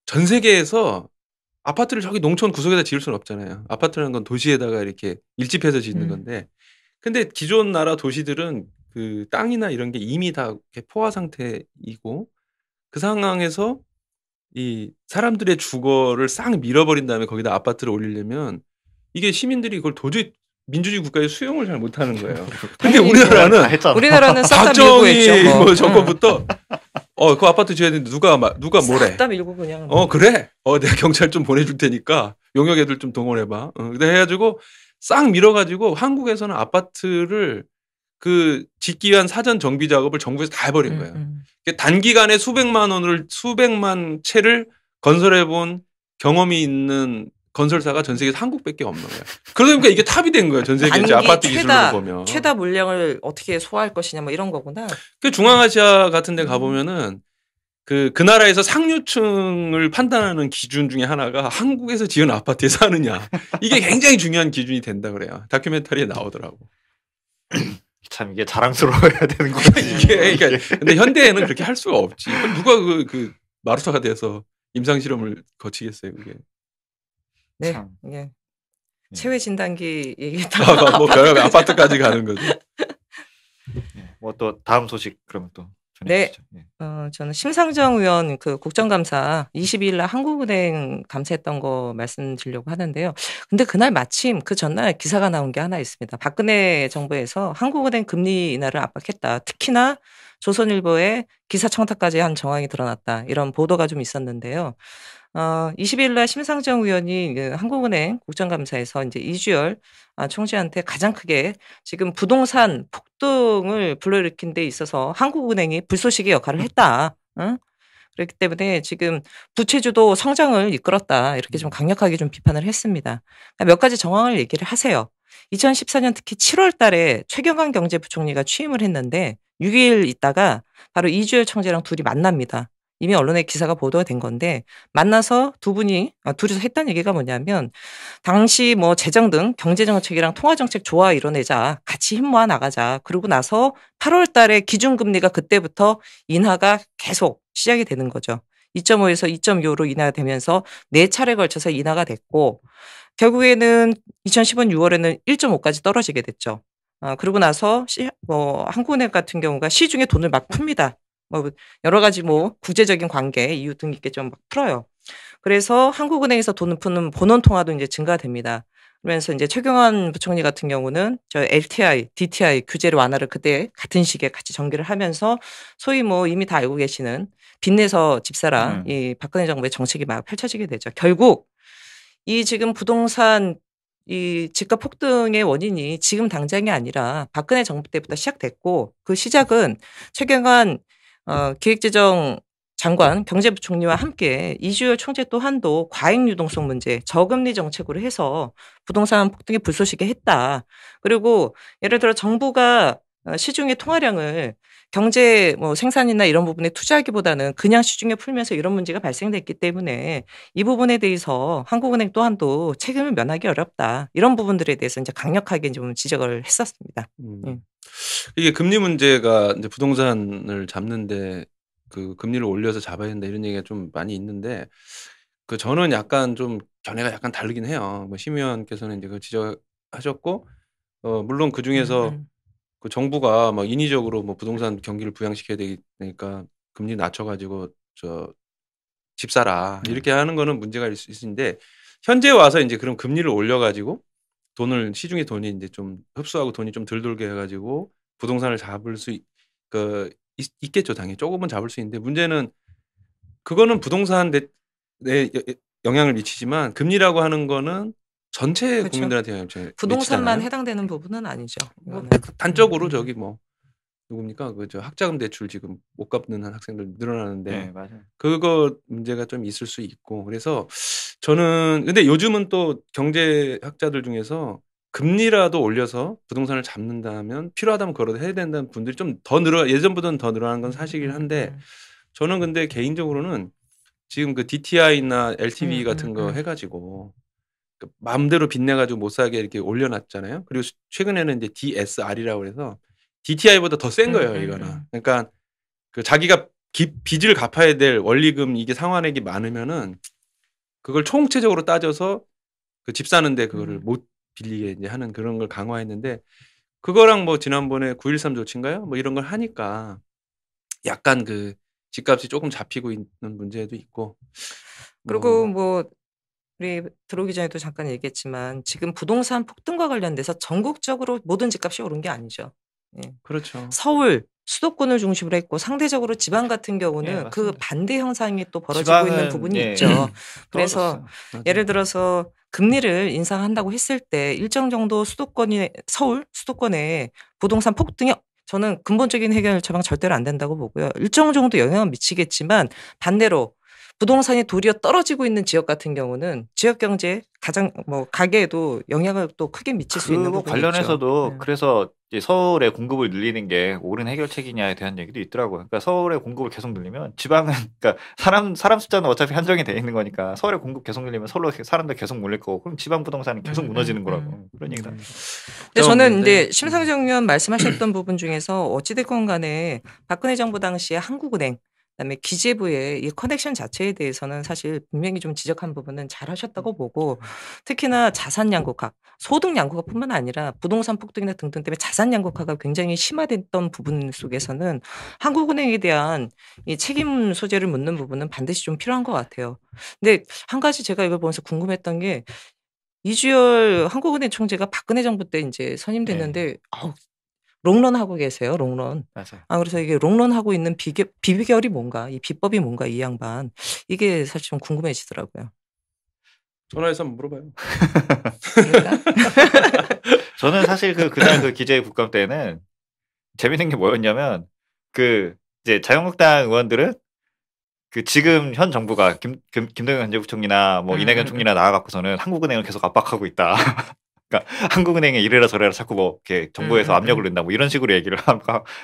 전 세계에서 아파트를 저기 농촌 구석에다 지을 수는 없잖아요. 아파트라는 건 도시에다가 이렇게 일집해서 짓는 건데 근데 기존 나라 도시들은 그 땅이나 이런 게 이미 다 포화 상태이고 그 상황에서 이 사람들의 주거를 싹 밀어버린 다음에 거기다 아파트를 올리려면 이게 시민들이 그걸 도저히 민주주의 국가에 수용을 잘 못하는 거예요. 근데 우리나라는 박정희 뭐 정권부터 그 아파트 지어야 되는데 누가 뭐래? 싹 밀고 그냥. 그래. 내가 경찰 좀 보내줄 테니까 용역 애들 좀 동원해봐. 근데 해가지고 싹 밀어가지고 한국에서는 아파트를 그 짓기 위한 사전 정비 작업을 정부에서 다 해버린 거예요. 단기간에 수백만 채를 건설해본 경험이 있는 건설사가 전 세계에서 한국밖에 없는 거예요. 그러다 보니까 이게 탑이 된 거예요. 전 세계 아파트 기술로 보면. 최다 물량을 어떻게 소화할 것이냐 뭐 이런 거구나. 그 중앙아시아 같은 데 가보면은 그 나라에서 상류층을 판단하는 기준 중에 하나가 한국에서 지은 아파트에 사느냐. 이게 굉장히 중요한 기준이 된다 그래요. 다큐멘터리에 나오더라고. 참 이게 자랑스러워야 되는 거지. 그러니까 근데 현대에는 그렇게 할 수가 없지. 누가 그 마루사가 돼서 임상 실험을 거치겠어요, 그게. 네. 예. 체외 진단기 얘기했다가 뭐 별거 아파트까지 가는 거죠. 뭐 또 다음 소식 그러면 또 전해주시죠. 네. 저는 심상정 의원 그 국정감사 22일 날 한국은행 감사했던 거 말씀드리려고 하는데요. 근데 그날 마침 그 전날 기사가 나온 게 하나 있습니다. 박근혜 정부에서 한국은행 금리 인하를 압박했다. 특히나 조선일보에 기사 청탁까지 한 정황이 드러났다. 이런 보도가 좀 있었는데요. 20일 날 심상정 의원이 한국은행 국정감사에서 이제 이주열 총재한테 가장 크게 지금 부동산 폭등을 불러일으킨 데 있어서 한국은행이 불쏘시개 역할을 했다. 그렇기 때문에 지금 부채주도 성장을 이끌었다. 이렇게 좀 강력하게 좀 비판을 했습니다. 몇 가지 정황을 얘기를 하세요. 2014년 특히 7월 달에 최경환 경제부총리가 취임을 했는데 6일 있다가 바로 이주열 총재랑 둘이 만납니다. 이미 언론에 기사가 보도가 된 건데 만나서 둘이서 했던 얘기가 뭐냐면 당시 뭐 재정 등 경제정책이랑 통화정책 조화 이뤄내자. 같이 힘 모아 나가자. 그러고 나서 8월 달에 기준금리가 그때부터 인하가 계속 시작이 되는 거죠. 2.5에서 2.25로 인하가 되면서 4차례 걸쳐서 인하가 됐고 결국에는 2015년 6월에는 1.5까지 떨어지게 됐죠. 그러고 나서 한국은행 같은 경우가 시중에 돈을 막 풉니다. 뭐 여러 가지 뭐 국제적인 관계 이유 등 있게 좀 막 풀어요. 그래서 한국은행에서 돈을 푸는 본원 통화도 이제 증가됩니다. 그러면서 이제 최경환 부총리 같은 경우는 저 LTI, DTI 규제를 완화를 그때 같은 시기에 같이 전개를 하면서 소위 뭐 이미 다 알고 계시는 빚내서 집사라 이 박근혜 정부의 정책이 막 펼쳐지게 되죠. 결국 이 지금 부동산 이 집값 폭등의 원인이 지금 당장이 아니라 박근혜 정부 때부터 시작됐고 그 시작은 최경환 기획재정 장관 경제부총리와 함께 이주열 총재 또한도 과잉 유동성 문제 저금리 정책으로 해서 부동산 폭등의 불쏘시개 했다. 그리고 예를 들어 정부가 시중의 통화량을 경제 뭐 생산이나 이런 부분에 투자하기보다는 그냥 시중에 풀면서 이런 문제가 발생됐기 때문에 이 부분에 대해서 한국은행 또한도 책임을 면하기 어렵다. 이런 부분들에 대해서 이제 강력하게 좀 지적을 했었습니다. 이게 금리 문제가 이제 부동산을 잡는데 그 금리를 올려서 잡아야 된다 이런 얘기가 좀 많이 있는데 그 저는 약간 좀 견해가 약간 다르긴 해요. 뭐 심 의원께서는 이제 그 지적하셨고 물론 그 중에서 그 정부가 막 인위적으로 뭐 부동산 경기를 부양시켜야 되니까 금리 낮춰가지고 집 사라 이렇게 하는 거는 문제가 있을 수 있는데 현재 와서 이제 그런 금리를 올려가지고 시중에 돈이 이제 좀 흡수하고 돈이 좀 덜 돌게 해가지고 부동산을 잡을 수 있겠죠. 당연히 조금은 잡을 수 있는데 문제는 그거는 부동산에 영향을 미치지만 금리라고 하는 거는 전체 그렇죠. 국민들한테 영향을 미치잖아요. 부동산만 해당되는 부분은 아니죠. 단적으로 저기 뭐 누굽니까? 저 학자금 대출 지금 못 갚는 학생들 늘어나는데 네, 맞아요. 그거 문제가 좀 있을 수 있고 그래서 저는 근데 요즘은 또 경제학자들 중에서 금리라도 올려서 부동산을 잡는다면 필요하다면 그걸 해야 된다는 분들이 좀 더 예전보다는 더 늘어나는 건 사실이긴 한데 저는 근데 개인적으로는 지금 그 DTI나 LTV 같은 거 해가지고 마음대로 빚내가지고 못 사게 이렇게 올려놨잖아요. 그리고 최근에는 이제 DSR이라고 해서 DTI보다 더 센 거예요, 이거는. 그러니까 그 자기가 빚을 갚아야 될 원리금 이게 상환액이 많으면은 그걸 총체적으로 따져서 그 집 사는데 그거를 못 빌리게 이제 하는 그런 걸 강화했는데 그거랑 뭐 지난번에 9.13 조치인가요? 뭐 이런 걸 하니까 약간 그 집값이 조금 잡히고 있는 문제도 있고. 그리고 뭐 우리 들어오기 전에도 잠깐 얘기했지만 지금 부동산 폭등과 관련돼서 전국적으로 모든 집값이 오른 게 아니죠. 예. 그렇죠. 서울 수도권을 중심으로 했고 상대적으로 지방 같은 경우는 네, 그 반대 현상이 또 벌어지고 있는 부분이 있죠. 그래서 예를 들어서 금리를 인상한다고 했을 때 일정 정도 서울 수도권에 부동산 폭등이 저는 근본적인 해결 처방 절대로 안 된다고 보고요. 일정 정도 영향은 미치겠지만 반대로 부동산이 도리어 떨어지고 있는 지역 같은 경우는 지역 경제 가게에도 영향을 또 크게 미칠 수 있는 부분이 관련해서도 있죠. 그래서 이제 서울의 공급을 늘리는 게 옳은 해결책이냐에 대한 얘기도 있더라고요. 그러니까 서울의 공급을 계속 늘리면 지방은 그러니까 사람 숫자는 어차피 한정이 돼 있는 거니까 서울의 공급 계속 늘리면 서울로 사람들 계속 몰릴 거고 그럼 지방 부동산은 계속 무너지는 거라고 그런 얘기도 합니다. 근데 저는 이제 심상정 의원 말씀하셨던 부분 중에서 어찌됐건 간에 박근혜 정부 당시에 한국은행 그다음에 기재부의 이 커넥션 자체에 대해서는 사실 분명히 좀 지적한 부분은 잘하셨다고 보고 특히나 자산 양극화, 소득 양극화뿐만 아니라 부동산 폭등이나 등등 때문에 자산 양극화가 굉장히 심화됐던 부분 속에서는 한국은행에 대한 이 책임 소재를 묻는 부분은 반드시 좀 필요한 것 같아요. 근데 한 가지 제가 이걸 보면서 궁금했던 게 이주열 한국은행 총재가 박근혜 정부 때 이제 선임됐는데 롱런 하고 계세요. 롱런. 맞아요. 그래서 이게 롱런 하고 있는 비결이 뭔가, 이 비법이 뭔가 이 양반 이게 사실 좀 궁금해지더라고요. 전화해서 한번 물어봐요. 저는 사실 그날 그 기재 국감 때는 재밌는 게 뭐였냐면 이제 자유한국당 의원들은 그 지금 현 정부가 김동연 경제부총리나 뭐 이낙연 총리나 나와갖고서는 한국은행을 계속 압박하고 있다. 그러니까 한국은행에 이래라 저래라 자꾸 뭐 이렇게 정부에서 압력을 넣는다 뭐 이런 식으로 얘기를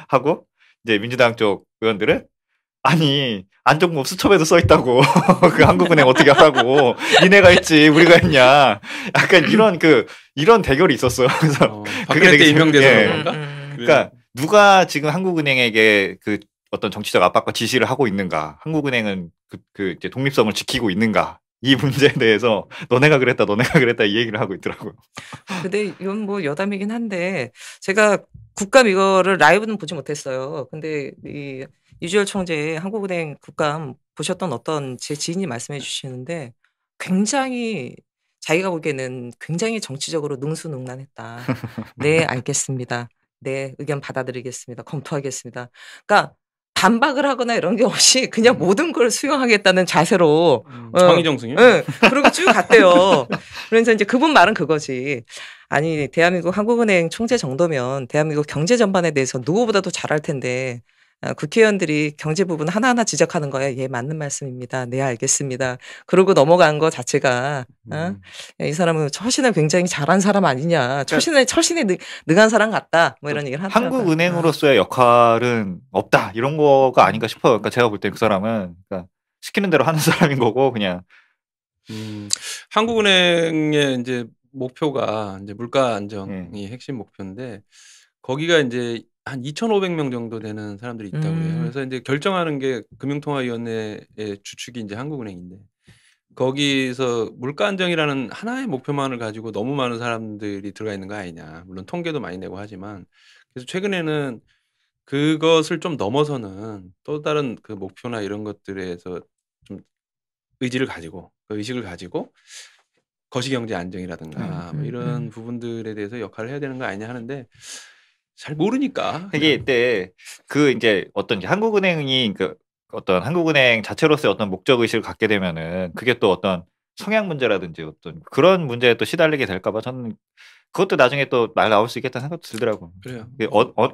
하고 이제 민주당 쪽 의원들은 아니 안종범 수첩에도 써 있다고 그 한국은행 어떻게 하라고 니네가 했지 우리가 했냐 약간 이런 대결이 있었어요. 그래서 그게 되게 임명돼서 그런가? 그러니까 누가 지금 한국은행에게 그 어떤 정치적 압박과 지시를 하고 있는가? 한국은행은 이제 독립성을 지키고 있는가? 이 문제에 대해서 너네가 그랬다 이 얘기를 하고 있더라고요. 근데 이건 뭐 여담이긴 한데 제가 국감 이거를 라이브는 보지 못했어요. 근데 이 이주열 총재 한국은행 국감 보셨던 어떤 제 지인이 말씀해 주시는데 굉장히 자기가 보기에는 굉장히 정치적으로 능수능란했다. 네, 알겠습니다. 네, 의견 받아들이겠습니다. 검토하겠습니다. 그러니까 반박을 하거나 이런 게 없이 그냥 모든 걸 수용하겠다는 자세로 창의정승이요? 네, 그러고 쭉 갔대요. 그래서 이제 그분 말은 그거지. 아니 대한민국 한국은행 총재 정도면 대한민국 경제 전반에 대해서 누구보다도 잘할 텐데 국회의원들이 경제 부분 하나하나 지적하는 거야. 예, 맞는 말씀입니다. 네, 알겠습니다. 그러고 넘어간 거 자체가 이 사람은 처신을 굉장히 잘한 사람 아니냐. 처신에 능한 사람 같다. 뭐 이런 얘기를 하더라고요. 한국은행으로서의 역할은 없다. 이런 거가 아닌가 싶어요. 그러니까 제가 볼 때 그 사람은 그러니까 시키는 대로 하는 사람인 거고 그냥 한국은행의 이제 목표가 이제 물가 안정이 핵심 목표인데 거기가 이제 한 2,500명 정도 되는 사람들이 있다고 해요. 그래서 이제 결정하는 게 금융통화위원회의 주축이 이제 한국은행인데 거기서 물가 안정이라는 하나의 목표만을 가지고 너무 많은 사람들이 들어가 있는 거 아니냐. 물론 통계도 많이 내고 하지만 그래서 최근에는 그것을 좀 넘어서는 또 다른 그 목표나 이런 것들에서 좀 의지를 가지고 그 의식을 가지고 거시경제 안정이라든가 뭐 이런 부분들에 대해서 역할을 해야 되는 거 아니냐 하는데 잘 모르니까. 이게 때 이제 어떤 한국은행이 어떤 한국은행 자체로서의 어떤 목적 의식을 갖게 되면은 그게 또 어떤 성향 문제라든지 어떤 그런 문제에 또 시달리게 될까봐 저는 그것도 나중에 또 말 나올 수 있겠다는 생각도 들더라고요. 그래요.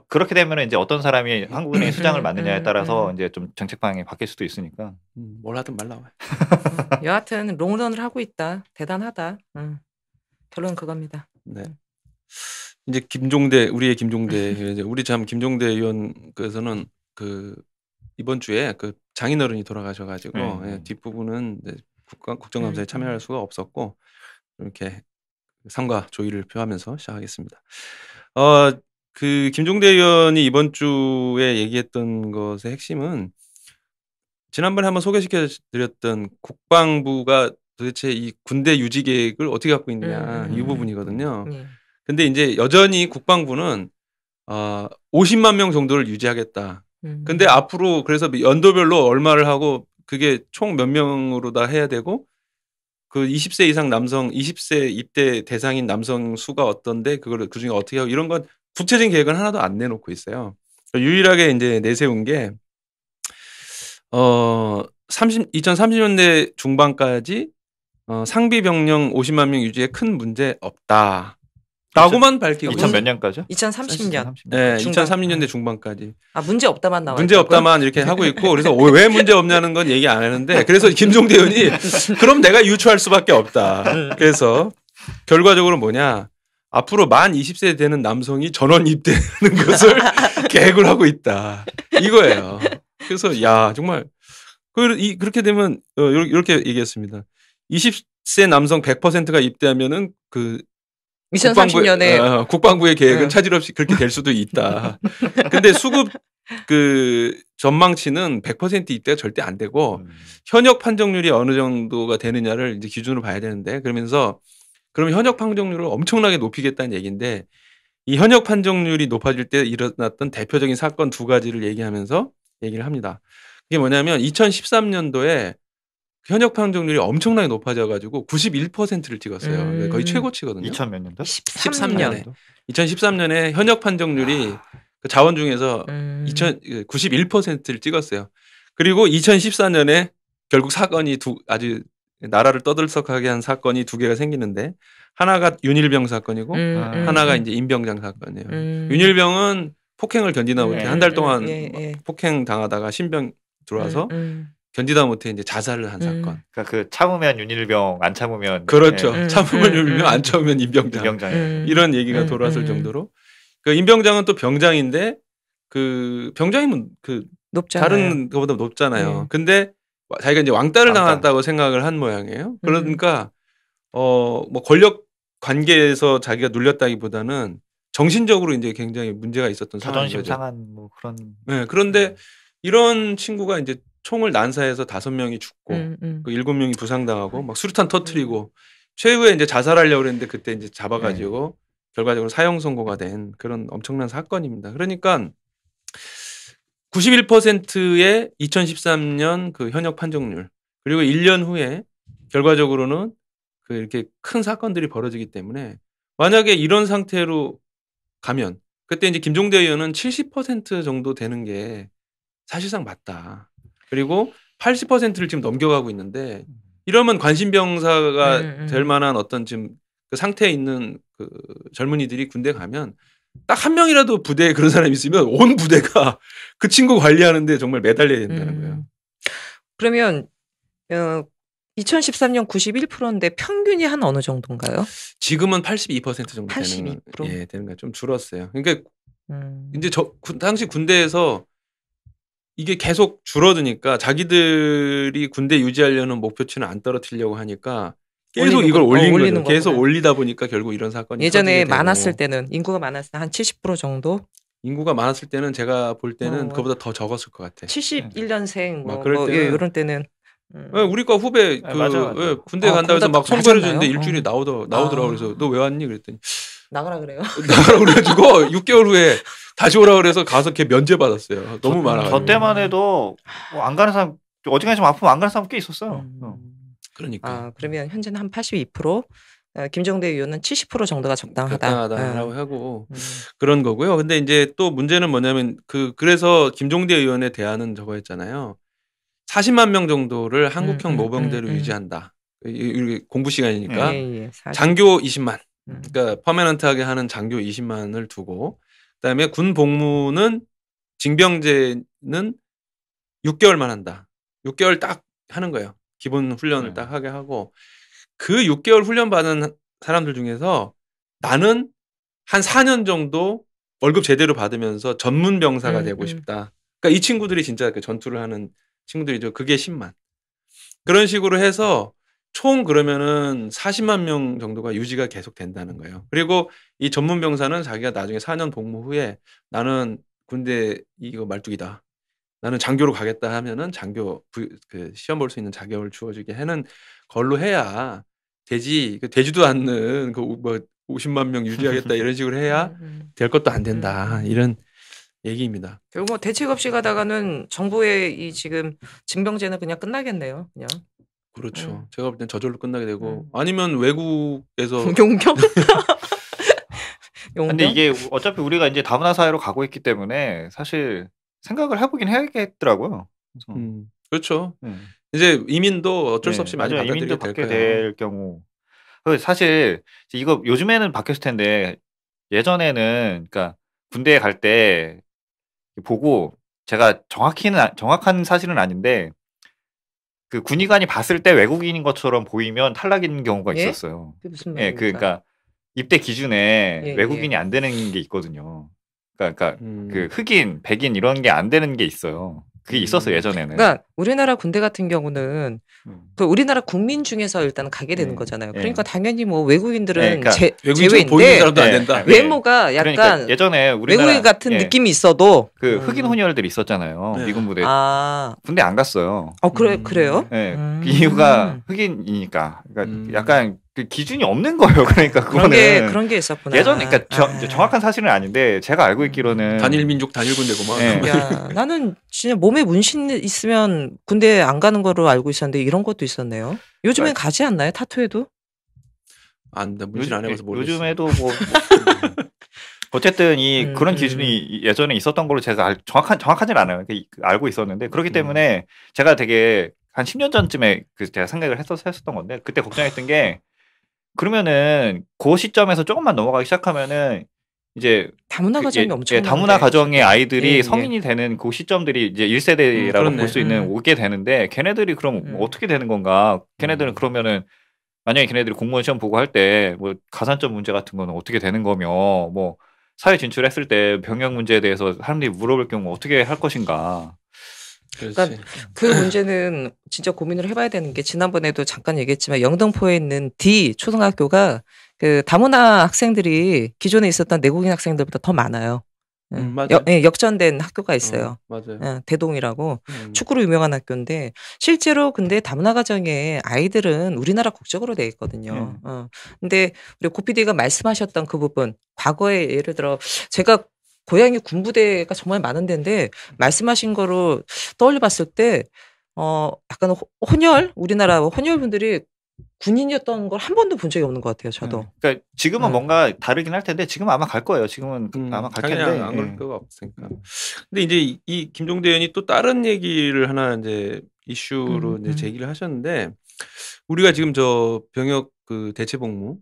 그렇게 되면은 이제 어떤 사람이 한국은행의 수장을 맡느냐에 따라서 이제 좀 정책 방향이 바뀔 수도 있으니까. 뭘 하든 말 나와요. 여하튼 롱런을 하고 있다. 대단하다. 결론은 그겁니다. 네. 이제 우리의 김종대 이제 우리 참 김종대 의원께서는 이번 주에 장인어른이 돌아가셔가지고 뒷부분은 이제 국정감사에 참여할 수가 없었고 이렇게 상과 조의를 표하면서 시작하겠습니다. 김종대 의원이 이번 주에 얘기했던 것의 핵심은 지난번에 한번 소개시켜드렸던 국방부가 도대체 이 군대 유지 계획을 어떻게 갖고 있느냐 이 부분이거든요. 근데 이제 여전히 국방부는 50만 명 정도를 유지하겠다. 근데 앞으로 그래서 연도별로 얼마를 하고 그게 총 몇 명으로 다 해야 되고 그 20세 이상 남성 20세 입대 대상인 남성 수가 어떤데 그거를 그중에 어떻게 하고 이런 건 구체적인 계획은 하나도 안 내놓고 있어요. 유일하게 이제 내세운 게 2030년대 중반까지 상비 병력 50만 명 유지에 큰 문제 없다. 라고만 밝히고 2000 몇 년까지요? 2030년. 네, 2030년대 중반까지. 문제 없다만 나와. 문제 없다만 이렇게 하고 있고 그래서 왜 문제 없냐는 건 얘기 안 하는데 그래서 김종대 의원이 그럼 내가 유추할 수밖에 없다. 그래서 결과적으로 뭐냐? 앞으로 만 20세 되는 남성이 전원 입대하는 것을 계획을 하고 있다. 이거예요. 그래서 야 정말 그렇게 되면 이렇게 얘기했습니다. 20세 남성 100%가 입대하면은 2030년에 국방부의 계획은 차질 없이 그렇게 될 수도 있다. 근데 수급 전망치는 100% 입대가 절대 안 되고 현역 판정률이 어느 정도가 되느냐를 이제 기준으로 봐야 되는데 그러면 현역 판정률을 엄청나게 높이겠다는 얘기인데 이 현역 판정률이 높아질 때 일어났던 대표적인 사건 두 가지를 얘기하면서 얘기를 합니다. 그게 뭐냐면 2013년도에 현역 판정률이 엄청나게 높아져가지고 91%를 찍었어요. 거의 최고치거든요. 2000 몇 년도? 13년. 2013년에 현역 판정률이 자원 중에서 91%를 찍었어요. 그리고 2014년에 결국 사건이 아주 나라를 떠들썩하게 한 사건이 두 개가 생기는데 하나가 윤일병 사건이고 하나가 이제 임병장 사건이에요. 윤일병은 폭행을 견디다 못해 한 달 동안 폭행 당하다가 신병 들어와서 견디다 못해 이제 자살을 한 사건. 그러니까 참으면 윤일병, 안 참으면 그렇죠. 참으면 윤일병, 안 참으면 임병장. 이런 얘기가 돌았을 정도로. 그 임병장은 또 병장인데 병장이면 높잖아요. 다른 것보다 높잖아요. 근데 자기가 이제 왕따를 당했다고 생각을 한 모양이에요. 그러니까 뭐 권력 관계에서 자기가 눌렸다기보다는 정신적으로 이제 굉장히 문제가 있었던 상황인 거죠. 자존심 상한 뭐 그런. 네, 그런데 이런 친구가 이제 총을 난사해서 5명이 죽고 그 7명이 부상당하고 막 수류탄 터트리고 최후에 이제 자살하려고 그랬는데 그때 이제 잡아가지고 결과적으로 사형 선고가 된 그런 엄청난 사건입니다. 그러니까 91%의 2013년 그 현역 판정률 그리고 1년 후에 결과적으로는 그 이렇게 큰 사건들이 벌어지기 때문에 만약에 이런 상태로 가면 그때 이제 김종대 의원은 70% 정도 되는 게 사실상 맞다. 그리고 80%를 지금 넘겨가고 있는데 이러면 관심병사가 될 만한 어떤 지금 그 상태에 있는 그 젊은이들이 군대 가면 딱 한 명이라도 부대에 그런 사람이 있으면 온 부대가 그 친구 관리하는데 정말 매달려야 된다는 거예요. 그러면 2013년 91%인데 평균이 한 어느 정도인가요? 지금은 82% 정도 82%? 되는 거예요. 좀 줄었어요. 그러니까 이제 당시 군대에서 이게 계속 줄어드니까 자기들이 군대 유지하려는 목표치는 안 떨어뜨리려고 하니까 계속 이걸 올리는 거죠. 계속 올리다 보니까 결국 이런 사건이 예전에 많았을 때는 인구가 많았을 때 한 70% 정도? 인구가 많았을 때는 제가 볼 때는 그거보다 더 적었을 것 같아. 71년생 뭐 때는, 이런 때는 우리과 후배 맞아. 군대 간다 해서 막 손 거려주는데 일주일에 나오더라고. 그래서 너 왜 왔니? 그랬더니 나가라 그래요. 나가라 그래가지고 6개월 후에 다시 오라 그래서 가서 걔 면제 받았어요. 너무 많아가지고. 저 때만 해도 뭐 안 가는 사람 어디가니 좀 아프면 안 가는 사람 꽤 있었어요. 그러니까. 그러면 현재는 한 82%, 김정대 의원은 70% 정도가 적당하다라고 하고 그런 거고요. 근데 이제 또 문제는 뭐냐면 그래서 김종대 의원의 대안은 저거였잖아요. 40만 명 정도를 한국형 모병대로 유지한다. 공부 시간이니까 장교 20만. 그러니까 퍼머넌트하게 하는 장교 20만을 두고 그다음에 군 복무는 징병제는 6개월만 한다. 6개월 딱 하는 거예요. 기본 훈련을 딱 하게 하고 그 6개월 훈련 받은 사람들 중에서 나는 한 4년 정도 월급 제대로 받으면서 전문 병사가 되고 싶다. 그러니까 이 친구들이 진짜 그 전투를 하는 친구들이죠. 그게 10만. 그런 식으로 해서 총 그러면은 40만 명 정도가 유지가 계속 된다는 거예요. 그리고 이 전문 병사는 자기가 나중에 4년 복무 후에 나는 군대 이거 말뚝이다. 나는 장교로 가겠다 하면은 장교 그 시험 볼 수 있는 자격을 주어주게 하는 걸로 해야 되지. 되지도 않는 그 뭐 50만 명 유지하겠다 이런 식으로 해야 될 것도 안 된다. 이런 얘기입니다. 결국 뭐 대책 없이 가다가는 정부의 이 지금 징병제는 그냥 끝나겠네요. 그냥. 그렇죠. 제가 볼 땐 저절로 끝나게 되고 아니면 외국에서 용병? 근데 이게 어차피 우리가 이제 다문화 사회로 가고 있기 때문에 사실 생각을 해보긴 해야겠더라고요. 그렇죠. 이제 이민도 어쩔 수 없이 많이 이민도 받게 될 경우 사실 이거 요즘에는 바뀌었을 텐데 예전에는 그러니까 군대에 갈 때 보고 제가 정확한 사실은 아닌데 그 군의관이 봤을 때 외국인인 것처럼 보이면 탈락인 경우가 있었어요. 그게 무슨 말입니까? 그러니까 입대 기준에 외국인이 안 되는 게 있거든요. 그러니까 그 흑인, 백인 이런 게 안 되는 게 있어요. 그게 있었어요 예전에는. 그러니까 우리나라 군대 같은 경우는 그 우리나라 국민 중에서 일단 가게 되는 거잖아요. 그러니까 당연히 뭐 외국인들은 제외인데 사람도 안 된다. 외모가 약간 그러니까 예전에 우리나라 외국인 같은 느낌이 있어도 그 흑인 혼혈들 있었잖아요. 미군 부대. 군대 안 갔어요. 그래요? 네. 그 이유가 흑인이니까. 그러니까 약간 그 기준이 없는 거예요. 그러니까 그거는 그런 게 있었구나. 예전에 그러니까 정확한 사실은 아닌데 제가 알고 있기로는 단일 민족 단일 군대고만. 야, 나는 진짜 몸에 문신 있으면 군대 안 가는 거로 알고 있었는데 이런 것도 있었네요. 요즘엔 가지 않나요? 타투에도? 나 문신 안 해봐서 모르겠어요. 요즘에도 뭐 어쨌든 그런 기준이 예전에 있었던 걸로 제가 정확하진 않아요. 알고 있었는데 그렇기 때문에 제가 되게 한 10년 전쯤에 제가 생각을 했었던 건데 그때 걱정했던 게 그러면은 그 시점에서 조금만 넘어가기 시작하면은 이제 다문화 가정이 엄청 다문화 가정의 아이들이 성인이 되는 그 시점들이 이제 1세대라고 볼 수 있는 오게 되는데 걔네들이 그럼 어떻게 되는 건가? 걔네들은 그러면은 만약에 걔네들이 공무원 시험 보고 할 때 뭐 가산점 문제 같은 거는 어떻게 되는 거며 뭐 사회 진출했을 때 병역 문제에 대해서 사람들이 물어볼 경우 어떻게 할 것인가? 그러니까 그 문제는 진짜 고민을 해봐야 되는 게 지난번에도 잠깐 얘기했지만 영등포에 있는 D 초등학교가 그 다문화 학생들이 기존에 있었던 내국인 학생들보다 더 많아요. 역전된 학교가 있어요. 맞아요. 대동이라고 축구로 유명한 학교인데 실제로 근데 다문화 가정의 아이들은 우리나라 국적으로 돼 있거든요. 근데 우리 고PD가 말씀하셨던 그 부분 과거에 예를 들어 제가 고향이 군부대가 정말 많은 데인데 말씀하신 거로 떠올려 봤을 때 약간 혼혈 우리나라 혼혈분들이 군인이었던 걸 한 번도 본 적이 없는 것 같아요. 저도. 그러니까 지금은 뭔가 다르긴 할 텐데 지금은 아마 갈 거예요. 지금은 아마 갈 텐데 안 그럴 거가 없으니까. 근데 이제 이 김종대 의원이 또 다른 얘기를 하나 이제 이슈로 이제 제기를 하셨는데 우리가 지금 저 병역 그 대체복무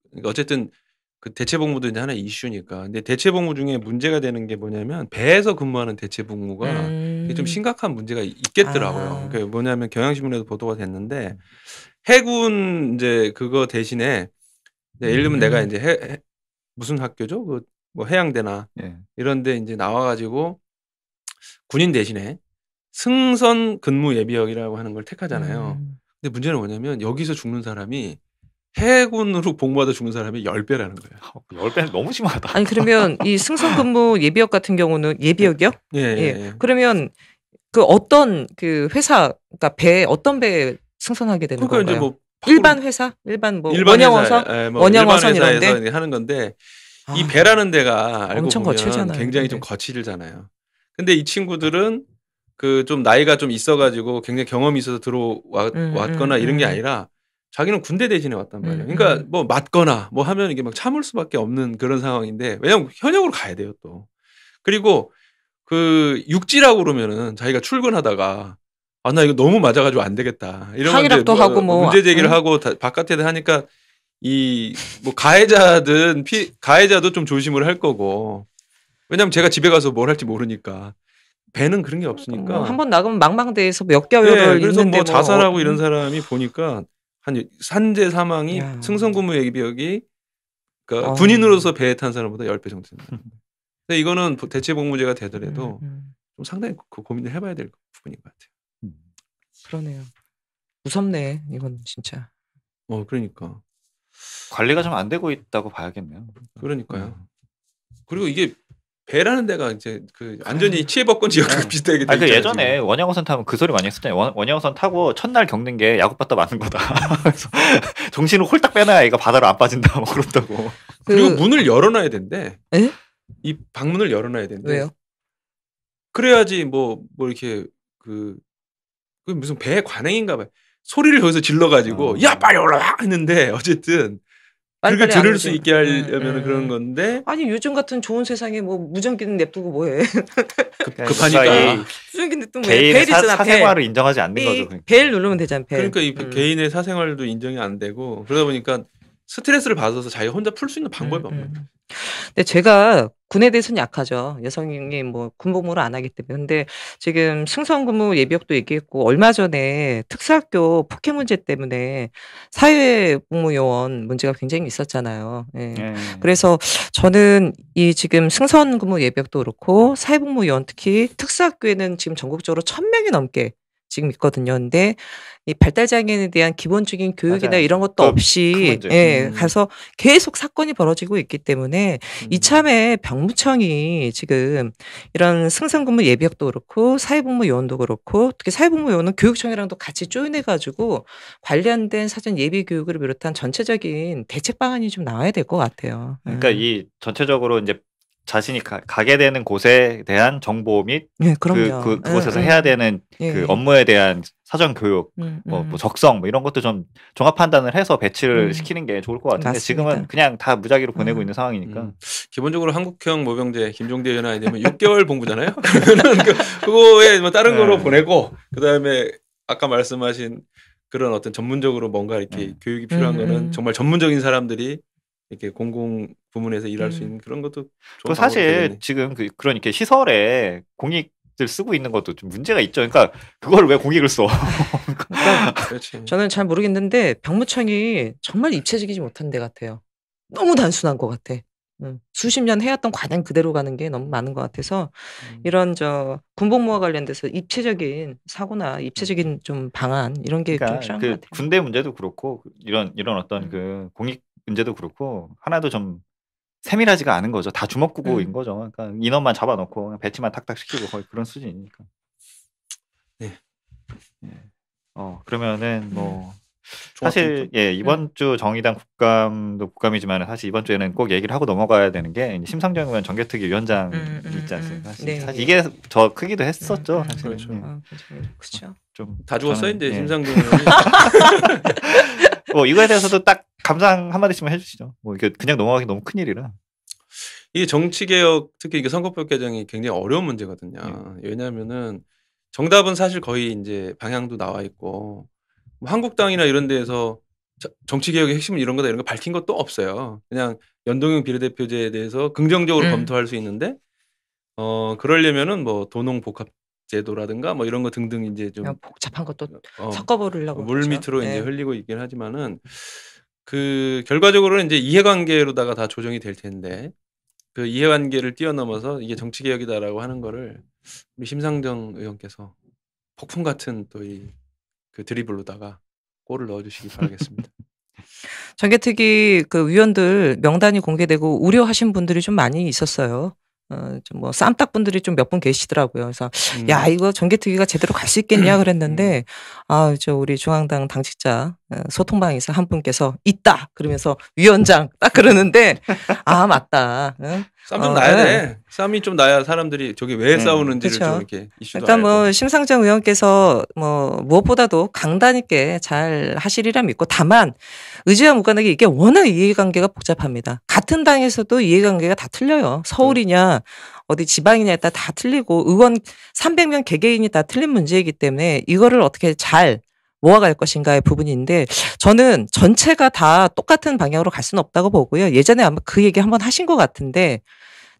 그러니까 어쨌든 그 대체복무도 이제 하나 이슈니까. 근데 대체복무 중에 문제가 되는 게 뭐냐면 배에서 근무하는 대체복무가 이게 좀 심각한 문제가 있겠더라고요. 그게 뭐냐면 경향신문에도 보도가 됐는데 해군 이제 그거 대신에 예를 들면 내가 이제 무슨 학교죠? 그 뭐 해양대나 이런데 이제 나와가지고 군인 대신에 승선 근무 예비역이라고 하는 걸 택하잖아요. 근데 문제는 뭐냐면 여기서 죽는 사람이 해군으로 복무하다 죽는 사람이 10배라는 거예요. 10배는 너무 심하다. 아니 그러면 이 승선 근무 예비역 같은 경우는 예비역이요? 예. 그러면 그 어떤 그 회사 그러니까 배 어떤 배에 승선하게 되는 그러니까 건가요? 이제 뭐 일반 회사? 일반 뭐 원양어선? 원양어선 이런 데 하는 건데 이 배라는 데가 알고 엄청 보면 거칠잖아요, 굉장히 좀 거칠잖아요. 근데 이 친구들은 그 좀 나이가 좀 있어가지고 굉장히 경험이 있어서 들어왔거나 이런 게 아니라 자기는 군대 대신에 왔단 말이에요. 그러니까 뭐 맞거나 뭐 하면 이게 막 참을 수밖에 없는 그런 상황인데 왜냐면 현역으로 가야 돼요 또. 그리고 그 육지라고 그러면은 자기가 출근하다가 나 이거 너무 맞아가지고 안 되겠다. 이런 항의락도 하고 뭐 문제 제기를 하고 바깥에 하니까 이 뭐 가해자도 좀 조심을 할 거고. 왜냐면 제가 집에 가서 뭘 할지 모르니까. 배는 그런 게 없으니까. 한번 나가면 망망대해서 몇 개월을 그래서 있는데 뭐 자살하고 이런 사람이 보니까 한 산재 사망이 승선근무 예비역이 그러니까 군인으로서 배에 탄 사람보다 10배 정도 된다. 근데 이거는 대체복무제가 되더라도 좀 상당히 고민을 해봐야 될 부분인 것 같아요. 그러네요. 무섭네 이건 진짜. 그러니까 관리가 좀 안 되고 있다고 봐야겠네요. 그러니까요. 그리고 이게 배라는 데가 이제 그 완전히 치해법권 지역과 비슷하게 돼 있잖아요. 그 예전에 원양어선 타면 그 소리 많이 했었잖아요. 원양어선 타고 첫날 겪는 게 야구바다 맞는 거다. 그래서 정신을 홀딱 빼놔야 얘가 바다로 안 빠진다. 뭐 그렇다고. 그리고 문을 열어놔야 된대. 에? 이 방문을 열어놔야 된대. 왜요? 그래야지 뭐 이렇게 그 무슨 배 관행인가 봐요. 소리를 거기서 질러가지고 야 빨리 올라와 했는데 어쨌든 그렇게 들을 수 있게 하려면 그런 건데 아니 요즘 같은 좋은 세상에 뭐 무전기는 냅두고 뭐해. 급하니까 무전기 냅두면 개인의 사생활을 인정하지 않는 거죠. 그러니까. 벨 누르면 되잖아. 벨. 그러니까 이 개인의 사생활도 인정이 안 되고 그러다 보니까 스트레스를 받아서 자기가 혼자 풀 수 있는 방법이 없는 거예요. 근데 제가 군에 대해서는 약하죠. 여성이 뭐 군복무를 안 하기 때문에. 근데 지금 승선근무 예비역도 얘기했고 얼마 전에 특수학교 폭행 문제 때문에 사회복무요원 문제가 굉장히 있었잖아요. 그래서 저는 이 지금 승선근무 예비역도 그렇고 사회복무요원 특히 특수학교에는 지금 전국적으로 1,000명이 넘게 지금 있거든요. 근데 이 발달장애인에 대한 기본적인 교육이나 맞아요. 이런 것도 없이 가서 계속 사건이 벌어지고 있기 때문에 이참에 병무청이 지금 이런 승선근무 예비역도 그렇고 사회복무요원도 그렇고 특히 사회복무요원은 교육청이랑도 같이 조인해가지고 관련된 사전 예비 교육을 비롯한 전체적인 대책 방안이 좀 나와야 될 것 같아요. 그러니까 이 전체적으로 이제 자신이 가게 되는 곳에 대한 정보 및 그곳에서 해야 되는 그 업무에 대한 사전 교육, 뭐 적성 뭐 이런 것도 좀 종합 판단을 해서 배치를 시키는 게 좋을 것 같은데 맞습니다. 지금은 그냥 다 무작위로 보내고 있는 상황이니까. 기본적으로 한국형 모병제 김종대 의원 아니면 6개월 복무잖아요. 그러면은 그거에 뭐 다른 거로 보내고 그다음에 아까 말씀하신 그런 어떤 전문적으로 뭔가 이렇게 교육이 필요한 거는 정말 전문적인 사람들이 이렇게 공공 부문에서 일할 수 있는 그런 것도 그 사실 지금 그러니까 시설에 공익들 쓰고 있는 것도 좀 문제가 있죠. 그러니까 그걸 왜 공익을 써? 그러니까 저는 잘 모르겠는데 병무청이 정말 입체적이지 못한 데 같아요. 너무 단순한 것 같아. 수십 년 해왔던 과정 그대로 가는 게 너무 많은 것 같아서 이런 군복무와 관련돼서 입체적인 사고나 입체적인 좀 방안 이런 게 좀 필요한 것 같아요. 군대 문제도 그렇고 이런 어떤 그 공익 문제도 그렇고 하나도 좀 세밀하지가 않은 거죠. 다 주먹구구인 거죠. 그러니까 인원만 잡아놓고 배치만 탁탁 시키고 거의 그런 수준이니까. 네. 그러면은 뭐 사실 이번 주 정의당 국감도 국감이지만 사실 이번 주에는 꼭 얘기를 하고 넘어가야 되는 게 심상정 의원 정개특위 위원장이 있지 않습니까? 사실 이게 더 크기도 했었죠. 사실. 그렇죠. 좀 다 죽었어요 이제 심상정 의원이. 뭐 이거에 대해서도 딱 감상 한 마디씩만 해주시죠. 뭐 이게 그냥 넘어가기 너무 큰 일이라. 이게 정치개혁 특히 이게 선거법 개정이 굉장히 어려운 문제거든요. 왜냐하면은 정답은 사실 거의 이제 방향도 나와 있고 한국당이나 이런 데에서 정치개혁의 핵심은 이런 거다 이런 거 밝힌 것도 없어요. 그냥 연동형 비례대표제에 대해서 긍정적으로 검토할 수 있는데 그러려면은 뭐 도농복합제도라든가 뭐 이런 거 등등 이제 좀 복잡한 것도 섞어버리려고 물 밑으로 이제 흘리고 있긴 하지만은 그 결과적으로는 이제 이해관계로다가 다 조정이 될 텐데 그 이해관계를 뛰어넘어서 이게 정치개혁이다라고 하는 거를 우리 심상정 의원께서 폭풍 같은 또 그 드리블로다가 골을 넣어주시기 바라겠습니다. 정개특위 그 위원들 명단이 공개되고 우려하신 분들이 좀 많이 있었어요. 좀 뭐 쌈딱 분들이 좀 몇 분 계시더라고요. 그래서 야 이거 정개특위가 제대로 갈 수 있겠냐 그랬는데 우리 중앙당 당직자 소통방에서 한 분께서 있다 그러면서 위원장 딱 그러는데 맞다. 쌈 좀 나야 돼. 쌈이 좀 나야 사람들이 저기 왜 싸우는지를 그렇죠. 좀 이렇게 이슈도 그러니까 알고. 뭐 심상정 의원께서 뭐 무엇보다도 강단 있게 잘 하시리라 믿고 다만 의지와 무관하게 이게 워낙 이해관계가 복잡합니다. 같은 당에서도 이해관계가 다 틀려요. 서울이냐 어디 지방이냐에 따라 다 틀리고 의원 300명 개개인이 다 틀린 문제이기 때문에 이거를 어떻게 잘 모아갈 것인가의 부분인데 저는 전체가 다 똑같은 방향으로 갈 수는 없다고 보고요. 예전에 아마 그 얘기 한번 하신 것 같은데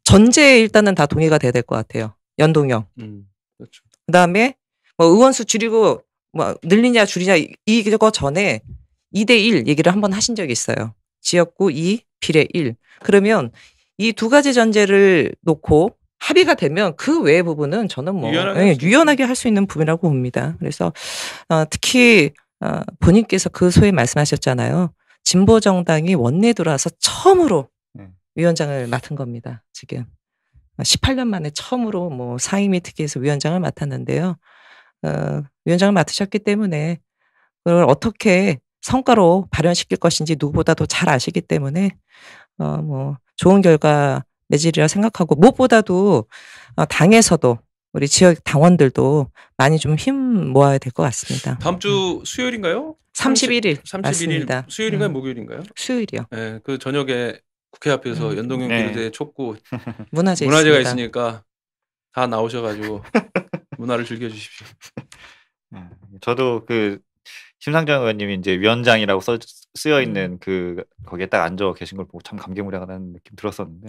전제에 일단은 다 동의가 돼야 될 것 같아요. 연동형. 그렇죠. 그다음에 뭐 의원수 줄이고 뭐 늘리냐 줄이냐 이거 전에 2대1 얘기를 한번 하신 적이 있어요. 지역구 2, 비례 1. 그러면 이 두 가지 전제를 놓고 합의가 되면 그 외의 부분은 저는 뭐 유연하게 할 수 있는 부분이라고 봅니다. 그래서 특히 본인께서 그 소위 말씀하셨잖아요. 진보 정당이 원내 들어와서 처음으로 위원장을 맡은 겁니다. 지금 18년 만에 처음으로 뭐 상임위 특위에서 위원장을 맡았는데요. 위원장을 맡으셨기 때문에 그걸 어떻게 성과로 발현시킬 것인지 누구보다도 잘 아시기 때문에 뭐 좋은 결과 매질이라 생각하고 무엇보다도 당에서도 우리 지역 당원들도 많이 좀 힘 모아야 될 것 같습니다. 다음 주 수요일인가요? 31일. 31일 맞습니다. 수요일인가요? 목요일인가요? 수요일이요. 네, 그 저녁에 국회 앞에서 연동형 비례대 촉구 문화제가 있으니까 다 나오셔가지고 문화를 즐겨주십시오. 저도 그 심상정 의원님이 이제 위원장이라고 쓰여 있는 그 거기에 딱 앉아 계신 걸 보고 참 감개무량하다는 느낌 들었었는데.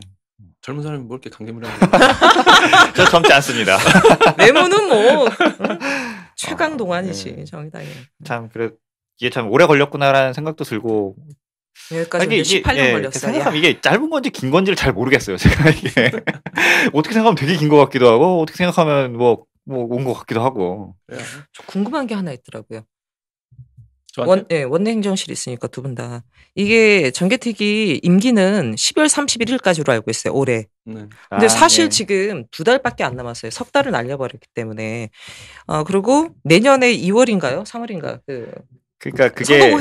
젊은 사람이 뭐 이렇게 감개무량해요? 저 젊지 않습니다. 외모는 뭐 최강 동안이지 정의당이. 참 그래 이게 참 오래 걸렸구나라는 생각도 들고. 여기까지 18년 걸렸어요. 생각하면 이게 짧은 건지 긴 건지를 잘 모르겠어요. 제가 이게 어떻게 생각하면 되게 긴 것 같기도 하고 어떻게 생각하면 뭐 온 것 같기도 하고. 저 궁금한 게 하나 있더라고요. 원내 행정실이 있으니까 두 분 다. 이게 정개특위 임기는 12월 31일까지로 알고 있어요. 올해. 근데 사실 지금 2달밖에 안 남았어요. 석 달을 날려버렸기 때문에. 그리고 내년에 2월인가요? 3월인가? 그러니까 그게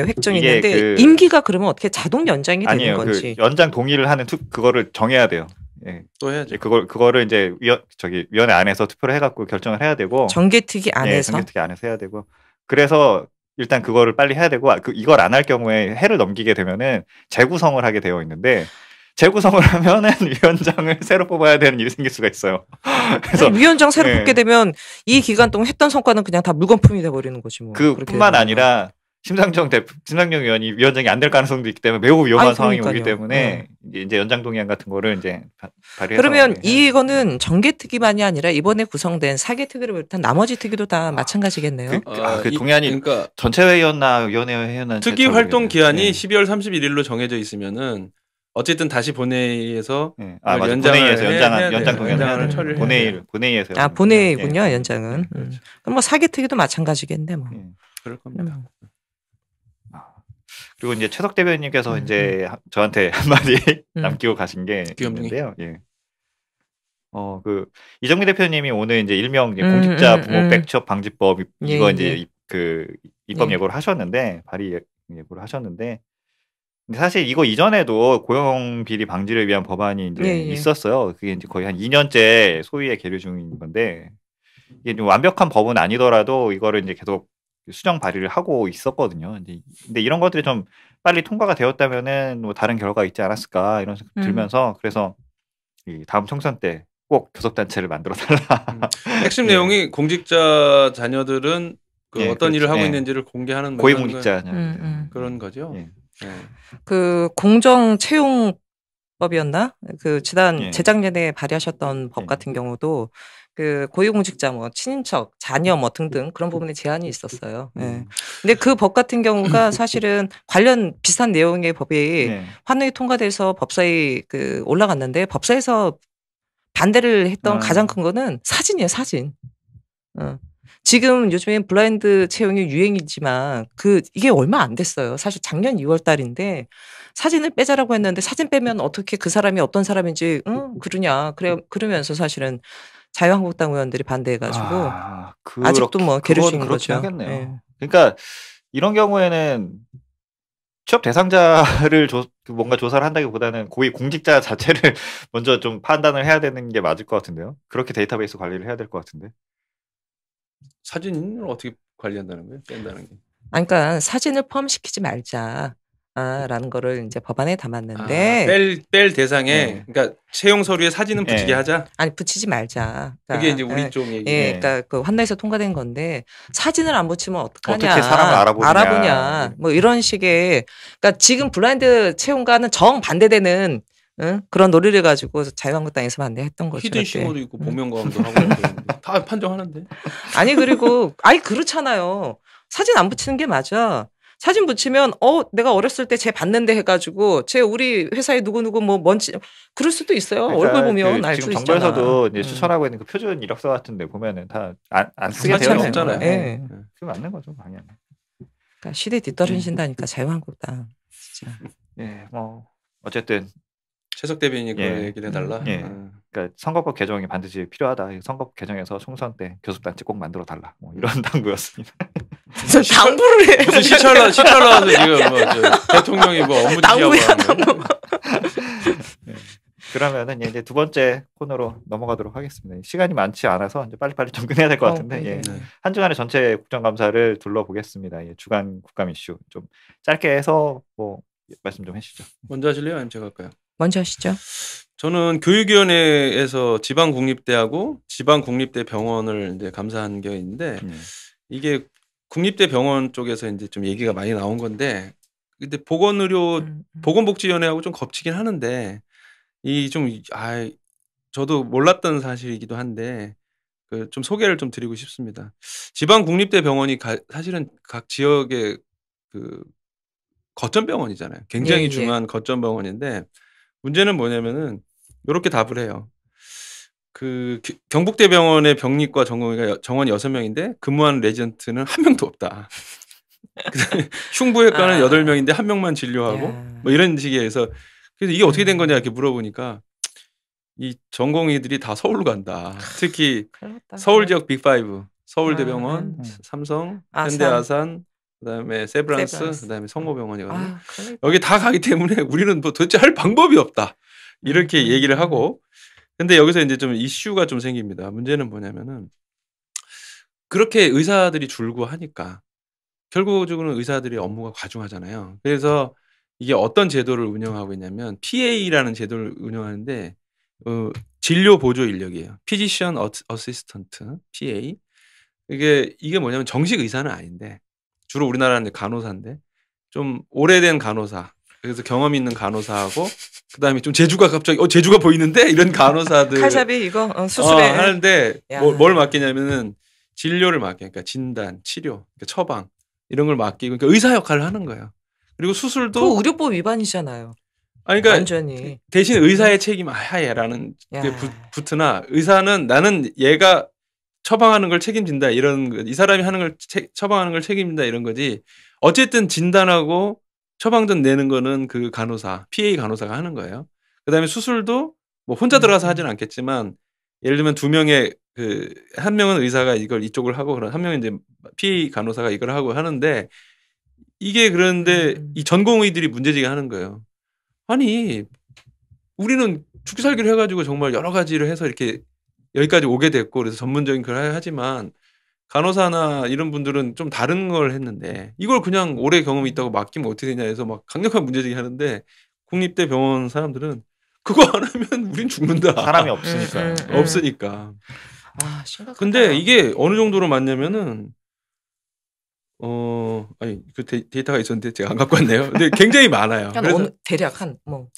획정이 있는데 임기가 그러면 어떻게 자동 연장이 되는 건지. 연장 동의를 하는 그거를 정해야 돼요. 또 해야죠. 그거를 이제 위원회 안에서 투표를 해갖고 결정을 해야 되고. 정개특위 안에서. 정개특위 안에서 해야 되고. 그래서 일단 그거를 빨리 해야 되고 이걸 안 할 경우에 해를 넘기게 되면은 재구성을 하게 되어 있는데 재구성을 하면은 위원장을 새로 뽑아야 되는 일이 생길 수가 있어요. 그래서 위원장 새로 뽑게 되면 이 기간 동안 했던 성과는 그냥 다 물건품이 돼 버리는 거지 뭐. 그뿐만 아니라 심상정 의원이 위원장이 안 될 가능성도 있기 때문에 매우 위험한 상황이 오기 때문에 이제 연장 동의안 같은 거를 이제 발의해서. 그러면 이거는 정개특위만이 아니라 이번에 구성된 4개 특위를 비롯한 나머지 특위도 다 마찬가지겠네요. 그 동의안이 그러니까 전체 회의였나 위원회 회의였나 특위 활동 기한이 12월 31일로 정해져 있으면은 어쨌든 다시 본회의에서 맞아. 본회의에서 연장을 처리를 본회의에서 본회의군요. 연장은. 그렇죠. 그럼 뭐 사개특위도 마찬가지겠네 뭐. 그럴 겁니다. 그리고 이제 최석 대변인께서 이제 저한테 한마디 남기고 가신 게 있는데요. 이정미 대표님이 오늘 이제 일명 공직자 부모 백취업 방지법 이거 이제 그 입법 예고를 하셨는데 발의 예고를 하셨는데 근데 사실 이거 이전에도 고용 비리 방지를 위한 법안이 이제 있었어요. 그게 이제 거의 한 2년째 소위에 계류 중인 건데 이게 좀 완벽한 법은 아니더라도 이거를 이제 계속 수정 발의를 하고 있었거든요. 근데 이런 것들이 좀 빨리 통과가 되었다면은 뭐 다른 결과가 있지 않았을까 이런 생각 들면서 그래서 이 다음 총선 때 꼭 교섭단체를 만들어 달라. 핵심 내용이 공직자 자녀들은 어떤 일을 하고 있는지를 공개하는 고위공직자 그런 거죠. 그 공정 채용법이었나? 그 지난 재작년에 발의하셨던 법 같은 경우도 그 고위공직자 뭐 친인척, 자녀 뭐 등등 그런 부분에 제한이 있었어요. 근데 그 법 같은 경우가 사실은 관련 비슷한 내용의 법이 환노위 통과돼서 법사위 그 올라갔는데 법사위에서 반대를 했던 가장 큰 거는 사진이에요, 사진. 지금 요즘엔 블라인드 채용이 유행이지만 이게 얼마 안 됐어요. 사실 작년 2월 달인데 사진을 빼자라고 했는데 사진 빼면 어떻게 그 사람이 어떤 사람인지 그러냐. 그러면서 사실은 자유한국당 의원들이 반대해가지고 아직도 뭐 계류 중인 거죠. 하겠네요. 그러니까 이런 경우에는 취업 대상자를 뭔가 조사를 한다기보다는 고위 공직자 자체를 먼저 좀 판단을 해야 되는 게 맞을 것 같은데요. 그렇게 데이터베이스 관리를 해야 될 것 같은데. 사진을 어떻게 관리한다는 거예요? 뺀다는 게. 그러니까 사진을 포함시키지 말자. 라는 거를 이제 법안에 담았는데 뺄 대상에 그러니까 채용 서류에 사진은 붙이게 하자. 아니 붙이지 말자. 그러니까, 그게 이제 우리 쪽 얘기. 그러니까 그 환노에서 통과된 건데 사진을 안 붙이면 어떡하냐. 어떻게 사람을 알아보냐. 뭐 이런 식의 그러니까 지금 블라인드 채용과는 정 반대되는 그런 논리를 가지고 자유한국당에서 반대했던 거죠. 히든 싱어도 있고 복면가왕도 하고 다 판정하는데. 아니 그리고 그렇잖아요. 사진 안 붙이는 게 맞아. 사진 붙이면 내가 어렸을 때 쟤 봤는데 해가지고 쟤 우리 회사에 누구누구 뭐 뭔지 그럴 수도 있어요. 그러니까 얼굴 보면 알 수 있잖아. 지금 정부에서도 이제 추천하고 있는 그 표준 이력서 같은데 보면은 다 안 쓰게 되어 있잖아요. 그게 맞는 거죠 방향. 그러니까 시대 뒤떨어진다니까 자유한국당 진짜. 뭐 어쨌든 최석 대변인이 그런 얘기를 해달라. 그러니까 선거법 개정이 반드시 필요하다. 선거법 개정에서 총선 때 교섭단체 꼭 만들어 달라. 뭐 이런 당부였습니다. 당부를 해. 무슨 시찰라서 지금 뭐 대통령이 뭐 업무 지시하고 하는 거. 그러면은 이제 두 번째 코너로 넘어가도록 하겠습니다. 시간이 많지 않아서 이제 빨리빨리 좀 끝내야 될 것 같은데 한 주간의 전체 국정감사를 둘러보겠습니다. 주간 국감 이슈 좀 짧게 해서 뭐 말씀 좀 해주시죠. 먼저 하실래요? 아니면 제가 할까요? 먼저 하시죠. 저는 교육위원회에서 지방국립대하고 지방국립대 병원을 이제 감사한 게 있는데 이게 국립대 병원 쪽에서 이제 좀 얘기가 많이 나온 건데 근데 보건복지위원회하고 좀 겹치긴 하는데 저도 몰랐던 사실이기도 한데 좀 소개를 좀 드리고 싶습니다. 지방국립대 병원이 사실은 각 지역의 그 거점 병원이잖아요. 굉장히 중요한 거점 병원인데 문제는 뭐냐면은 이렇게 답을 해요. 그 경북대병원의 병리과 전공의가 정원 6명인데 근무하는 레지던트는 한 명도 없다. 흉부외과는 8명인데 한 명만 진료하고 뭐 이런 식의 해서 그래서 이게 어떻게 된 거냐 이렇게 물어보니까 이 전공의들이 다 서울로 간다. 특히 서울 지역 빅5 서울대병원, 삼성, 현대아산 그다음에 세브란스, 그다음에 성모병원이거든요. 여기 다 가기 때문에 우리는 뭐 도대체 할 방법이 없다. 이렇게 얘기를 하고 근데 여기서 이제 좀 이슈가 좀 생깁니다. 문제는 뭐냐면은 그렇게 의사들이 줄고 하니까 결국적으로는 의사들이 업무가 과중하잖아요. 그래서 이게 어떤 제도를 운영하고 있냐면 PA라는 제도를 운영하는데 진료 보조 인력이에요. Physician Assistant, PA. 이게 뭐냐면 정식 의사는 아닌데 주로 우리나라는 간호사인데 좀 오래된 간호사. 그래서 경험 있는 간호사하고 그다음에 좀 재주가 갑자기 재주가 보이는데 이런 간호사들 칼잡이 이거 수술에 하는데 뭘 맡기냐면은 진료를 맡겨. 그러니까 진단, 치료, 그러니까 처방 이런 걸 맡기고 그러니까 의사 역할을 하는 거예요. 그리고 수술도 그 의료법 위반이잖아요. 아니, 그러니까 완전히 대신 의사의 책임 하에라는 게 붙으나 의사는 나는 얘가 처방하는 걸 책임진다 이런 거, 이 사람이 하는 걸 처방하는 걸 책임진다 이런 거지. 어쨌든 진단하고 처방전 내는 거는 그 간호사, PA 간호사가 하는 거예요. 그다음에 수술도 뭐 혼자 들어가서 하진 않겠지만 예를 들면 두 명의 한 명은 의사가 이걸 이쪽을 하고 그런 한 명은 이제 PA 간호사가 이걸 하고 하는데 이게 그런데 이 전공의들이 문제제기 하는 거예요. 아니 우리는 죽기 살기를 해가지고 정말 여러 가지를 해서 이렇게 여기까지 오게 됐고 그래서 전문적인 걸 하지만 간호사나 이런 분들은 좀 다른 걸 했는데 이걸 그냥 오래 경험이 있다고 맡기면 어떻게 되냐 해서 막 강력한 문제제기 하는데 국립대 병원 사람들은 그거 안 하면 우린 죽는다. 사람이 없으니까. 없으니까. 아, 심각하다. 근데 이게 어느 정도로 맞냐면은 아니 그 데이터가 있었는데 제가 안 갖고 왔네요. 근데 굉장히 많아요. 그래서 대략 한 뭐.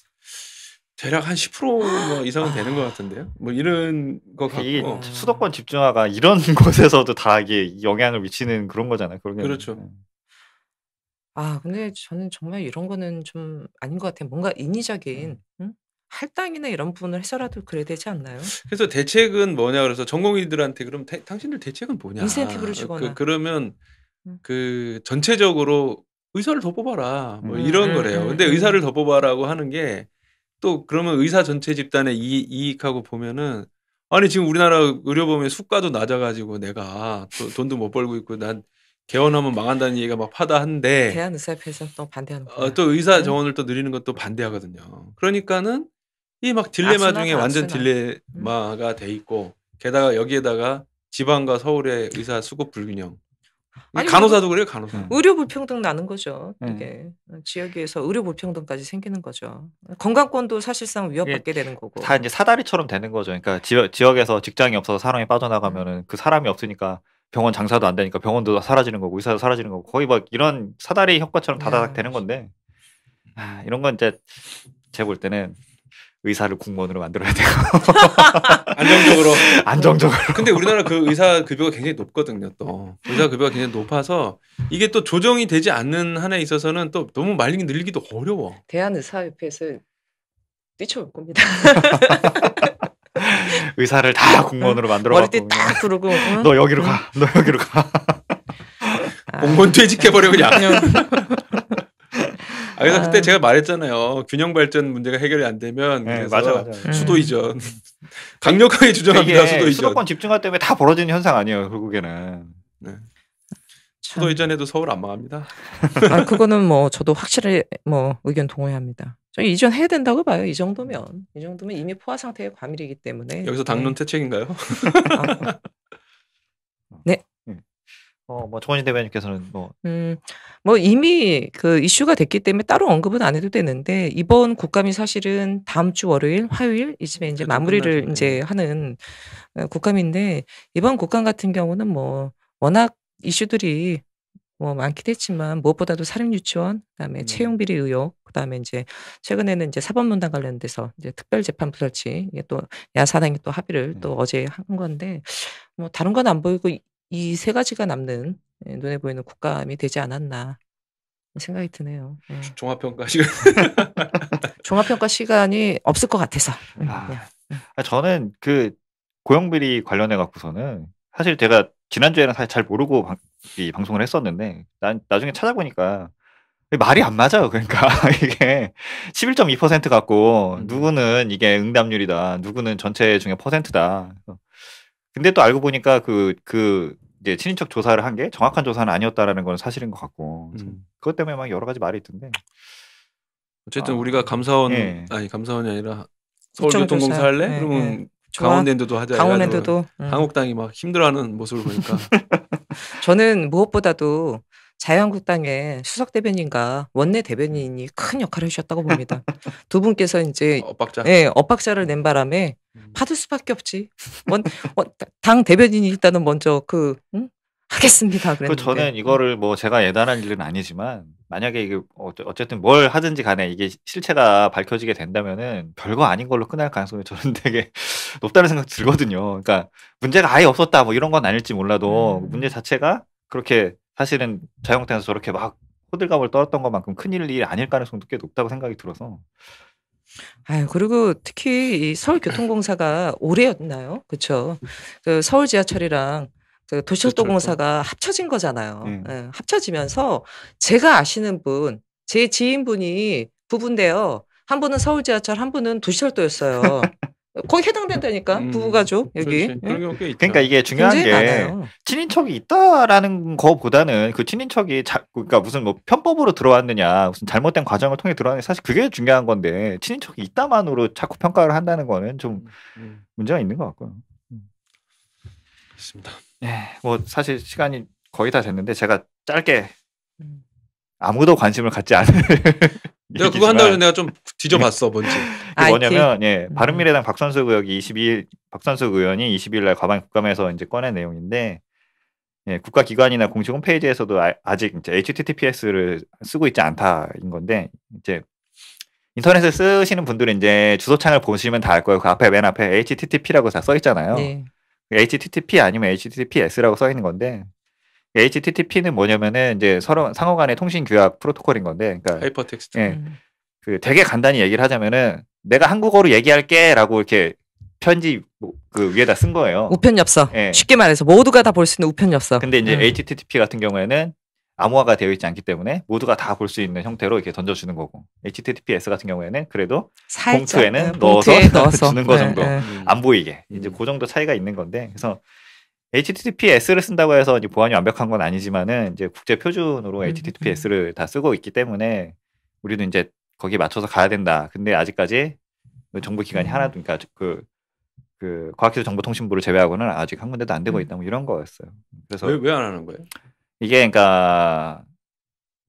대략 한 10% 이상은 되는 것 같은데요. 뭐 이런 거 같고. 수도권 집중화가 이런 곳에서도 다 이게 영향을 미치는 그런 거잖아요. 그렇죠. 근데 저는 정말 이런 거는 좀 아닌 것 같아요. 뭔가 인위적인 할당이나 이런 부분을 해서라도 그래야 되지 않나요? 그래서 대책은 뭐냐 그래서 전공의들한테 그럼 당신들 대책은 뭐냐? 인센티브를 주거나. 그러면 그 전체적으로 의사를 더 뽑아라. 뭐 이런 거래요. 근데 의사를 더 뽑아라고 하는 게 또 그러면 의사 전체 집단의 이익하고 보면은 아니 지금 우리나라 의료보험의 수가도 낮아가지고 내가 또 돈도 못 벌고 있고 난 개원하면 망한다는 얘기가 막 파다한데 대한의사협회에서 또 반대하는 또 의사 정원을 또 늘리는 것도 반대하거든요. 그러니까는 이 막 딜레마 중에 완전 딜레마가 돼 있고 게다가 여기에다가 지방과 서울의 의사 수급 불균형. 아니, 간호사도 그래요, 간호사. 의료 불평등 나는 거죠. 이게 지역에서 의료 불평등까지 생기는 거죠. 건강권도 사실상 위협받게 되는 거고. 다 이제 사다리처럼 되는 거죠. 그러니까 지역에서 직장이 없어서 사람이 빠져나가면은 그 사람이 없으니까 병원 장사도 안 되니까 병원도 사라지는 거고 의사도 사라지는 거고 거의 막 이런 사다리 효과처럼 다다닥 되는 건데 이런 건 이제 제가 볼 때는 의사를 공무원으로 만들어야 돼요. 안정적으로. 근데 우리나라 그 의사 급여가 굉장히 높거든요. 또 의사 급여가 굉장히 높아서 이게 또 조정이 되지 않는 한에 있어서는 또 너무 말리기 늘리기도 어려워. 대한의사협회에서 뛰쳐올 겁니다. 의사를 다 공무원으로 만들어갖고 머리띠 딱 두르고 너 여기로 가. 너 여기로 가. 공무원 퇴직해버려 그냥. 그래서 그때 제가 말했잖아요. 균형 발전 문제가 해결이 안 되면 그래서 맞아. 수도 이전 강력하게 주장합니다. 수도 이전. 수도권 집중화 때문에 다 벌어지는 현상 아니에요. 결국에는. 네. 수도 이전해도 서울 안 망합니다. 그거는 뭐 저도 확실히 뭐 의견 동의합니다. 저 이전해야 된다고 봐요. 이 정도면 이미 포화 상태의 과밀이기 때문에. 여기서 당론 퇴책인가요? 네. 뭐 정원희 대변인께서는 뭐 이미 그 이슈가 됐기 때문에 따로 언급은 안 해도 되는데 이번 국감이 사실은 다음 주 월요일, 화요일 이쯤에 이제 마무리를 이제 하는 국감인데 이번 국감 같은 경우는 뭐 워낙 이슈들이 뭐 많기도 했지만 무엇보다도 사립 유치원, 그다음에 채용 비리 의혹, 그다음에 이제 최근에는 이제 사법농단 관련돼서 이제 특별 재판부 설치 이게 또 야사당이 또 합의를 또 어제 한 건데 뭐 다른 건 안 보이고 이 세 가지가 남는 눈에 보이는 국감이 되지 않았나 생각이 드네요. 종합평가 시간. 종합평가 시간이 없을 것 같아서. 저는 그 고용비리 관련해 갖고서는 사실 제가 지난주에는 사실 잘 모르고 이 방송을 했었는데 나중에 찾아보니까 말이 안 맞아요. 그러니까 이게 11.2% 갖고 누구는 이게 응답률이다. 누구는 전체 중에 퍼센트다. 근데 또 알고 보니까 그 이제 친인척 조사를 한 게 정확한 조사는 아니었다라는 건 사실인 것 같고 그것 때문에 막 여러 가지 말이 있던데 어쨌든 우리가 감사원 감사원이 아니라 서울교통공사 할래? 그러면 강원랜드도 하자. 강원랜드도 한국당이 막 힘들어하는 모습을 보니까 저는 무엇보다도 자유한국당의 수석 대변인과 원내 대변인이 큰 역할을 해주셨다고 봅니다. 두 분께서 이제 엇박자를 낸 바람에 받을 수밖에 없지. 당 대변인이 일단은 먼저 하겠습니다. 그랬는데. 저는 이거를 뭐 제가 예단할 일은 아니지만 만약에 이게 어쨌든 뭘 하든지 간에 이게 실체가 밝혀지게 된다면은 별거 아닌 걸로 끝날 가능성이 저는 되게 높다는 생각이 들거든요. 그러니까 문제가 아예 없었다 뭐 이런 건 아닐지 몰라도 문제 자체가 그렇게 사실은 자유한국당에서 저렇게 막 호들갑을 떨었던 것만큼 큰일이 아닐 가능성도 꽤 높다고 생각이 들어서 아유, 그리고 특히 이 서울교통공사가 올해였나요? 그렇죠. 그 서울 지하철이랑 그 도시철도공사가 합쳐진 거잖아요. 예, 합쳐지면서 제가 아시는 분, 제 지인분이 부부인데요. 한 분은 서울 지하철, 한 분은 도시철도였어요. 거의 해당된다니까 부부가족 여기. 그렇지. 그런 경우 꽤 있죠. 그러니까 이게 중요한 게 많아요. 친인척이 있다라는 거보다는 그 친인척이 그러니까 무슨 뭐 편법으로 들어왔느냐, 무슨 잘못된 과정을 통해 들어왔느냐, 사실 그게 중요한 건데 친인척이 있다만으로 자꾸 평가를 한다는 거는 좀 문제가 있는 것 같고요. 그렇습니다. 네, 뭐 사실 시간이 거의 다 됐는데 제가 짧게 아무도 관심을 갖지 않을 내가 그거 한다고 해서 내가 좀 뒤져봤어 뭔지. 뭐냐면 바른미래당 박선숙 의원이 22일 날 과방국감에서 이제 꺼낸 내용인데, 국가기관이나 공식 홈페이지에서도 아직 이제 HTTPS를 쓰고 있지 않다인 건데, 이제 인터넷을 쓰시는 분들은 이제 주소창을 보시면 다 알 거예요. 그 앞에 맨 앞에 HTTP라고 다 써 있잖아요. 네. HTTP 아니면 HTTPS라고 써 있는 건데, HTTP는 뭐냐면은 이제 서로 상호 간의 통신 규약 프로토콜인 건데, 그러니까 하이퍼텍스트. 그 되게 간단히 얘기를 하자면은 내가 한국어로 얘기할게라고 이렇게 편지 그 위에다 쓴 거예요. 우편 엽서. 쉽게 말해서 모두가 다 볼 수 있는 우편 엽서. 근데 이제 HTTP 같은 경우에는 암호화가 되어 있지 않기 때문에 모두가 다 볼 수 있는 형태로 이렇게 던져주는 거고, HTTPS 같은 경우에는 그래도 봉투에는 넣어서 주는 거 정도 안 보이게, 이제 그 정도 차이가 있는 건데, 그래서 HTTPS를 쓴다고 해서 이제 보안이 완벽한 건 아니지만은 이제 국제 표준으로 HTTPS를 다 쓰고 있기 때문에 우리도 이제 거기에 맞춰서 가야 된다. 근데 아직까지 정부 기관이 하나도, 그러니까 그 과학기술정보통신부를 제외하고는 아직 한 군데도 안 되고 있다. 뭐 이런 거였어요. 그래서 왜 안 하는 거예요? 이게 그러니까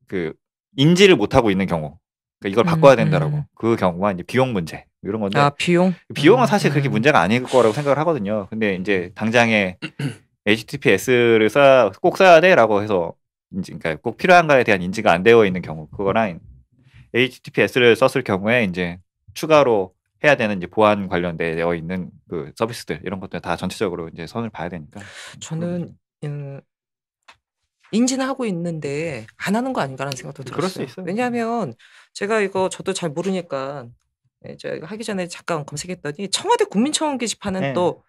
그 인지를 못 하고 있는 경우, 그러니까 이걸 바꿔야 된다라고, 그 경우가 이제 비용 문제 이런 건데. 비용은 사실 그렇게 문제가 아닐 거라고 생각을 하거든요. 근데 이제 당장에 HTTPS를 꼭 써야 돼라고 해서 그러니까 꼭 필요한가에 대한 인지가 안 되어 있는 경우, 그거랑 HTTPS를 썼을 경우에 이제 추가로 해야 되는 이제 보안 관련되어 있는 그 서비스들, 이런 것들 다 전체적으로 이제 선을 봐야 되니까. 저는 인지는 하고 있는데 안 하는 거 아닌가라는 생각도 들었어요. 그럴 수 있어요. 왜냐하면 제가 이거 저도 잘 모르니까 이제 하기 전에 잠깐 검색했더니 청와대 국민청원 게시판은 또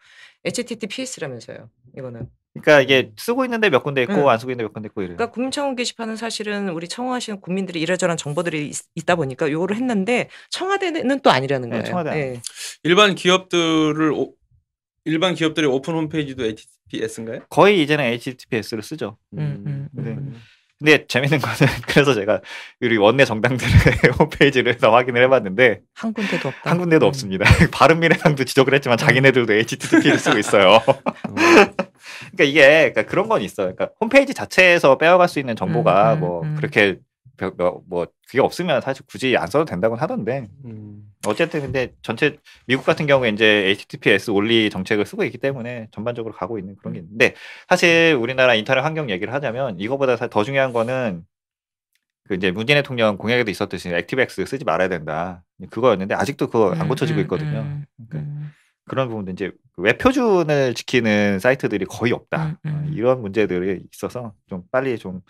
HTTPS라면서요. 이거는. 그러니까 이게 쓰고 있는데 몇 군데 있고 안 쓰고 있는데 몇 군데 있고 이래요. 그러니까 국민청원 게시판은 사실은 우리 청원하시는 국민들이 이러저러한 정보들이 있다 보니까 요거를 했는데 청와대는 또 아니라는 거예요. 청와대. 일반 기업들의 오픈 홈페이지도 HTTPS인가요? 거의 이제는 HTTPS를 쓰죠. 근데 재밌는 거는 그래서 제가 우리 원내 정당들의 홈페이지를 다 확인을 해봤는데 한 군데도 없다. 한 군데도 없습니다. 바른미래당도 지적을 했지만 자기네들도 HTTP를 쓰고 있어요. 그러니까 이게 그러니까 그런 건 있어요. 그러니까 홈페이지 자체에서 빼어갈 수 있는 정보가 그렇게 뭐 그게 없으면 사실 굳이 안 써도 된다고 하던데. 어쨌든 근데 전체 미국 같은 경우에 이제 HTTPS 올리 정책을 쓰고 있기 때문에 전반적으로 가고 있는 그런 게 있는데, 사실 우리나라 인터넷 환경 얘기를 하자면 이거보다 더 중요한 거는 그 이제 문재인 대통령 공약에도 있었듯이 액티브엑스 쓰지 말아야 된다, 그거였는데 아직도 그거 안 고쳐지고 있거든요. 그러니까 그런 부분도 이제 웹 표준을 지키는 사이트들이 거의 없다. 이런 문제들이 있어서 좀 빨리 좀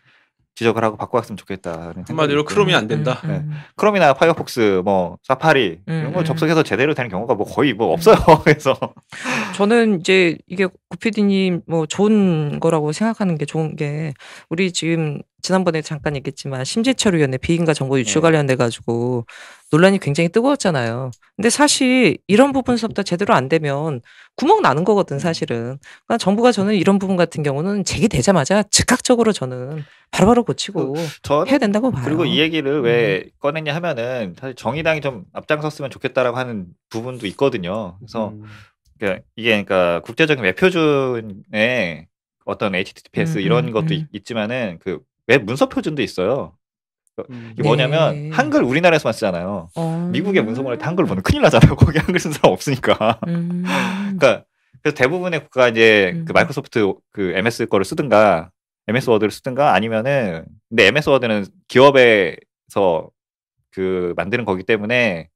지적을 하고 바꿔왔으면 좋겠다는. 한마디로 크롬이 안 된다. 크롬이나 파이어폭스, 뭐 사파리 이런 거 접속해서 제대로 되는 경우가 뭐 거의 뭐 없어요. 그래서 저는 이제 이게 고피디님 뭐 좋은 거라고 생각하는 게 좋은 게, 우리 지금 지난번에 잠깐 얘기했지만 심재철 의원의 비인가 정보 유출 관련돼 가지고 논란이 굉장히 뜨거웠잖아요. 근데 사실 이런 부분서부터 제대로 안 되면 구멍 나는 거거든, 사실은. 그러니까 정부가 저는 이런 부분 같은 경우는 제기되자마자 즉각적으로 저는 바로바로 고치고 해야 된다고 봐요. 그리고 이 얘기를 왜 꺼냈냐 하면은 사실 정의당이 좀 앞장섰으면 좋겠다라고 하는 부분도 있거든요. 그래서 이게 그러니까 국제적인 웹 표준에 어떤 HTTPS 이런 것도 있지만은 그 웹 문서 표준도 있어요. 이게 뭐냐면 한글 우리나라에서만 쓰잖아요. 미국의 문서문을 다 한글 보면 큰일 나잖아요. 거기 한글 쓴 사람 없으니까. 그러니까 그래서 대부분의 국가가 이제 그 마이크로소프트 그 MS 거를 쓰든가 MS 워드를 쓰든가 아니면은, 근데 MS 워드는 기업에서 그 만드는 거기 때문에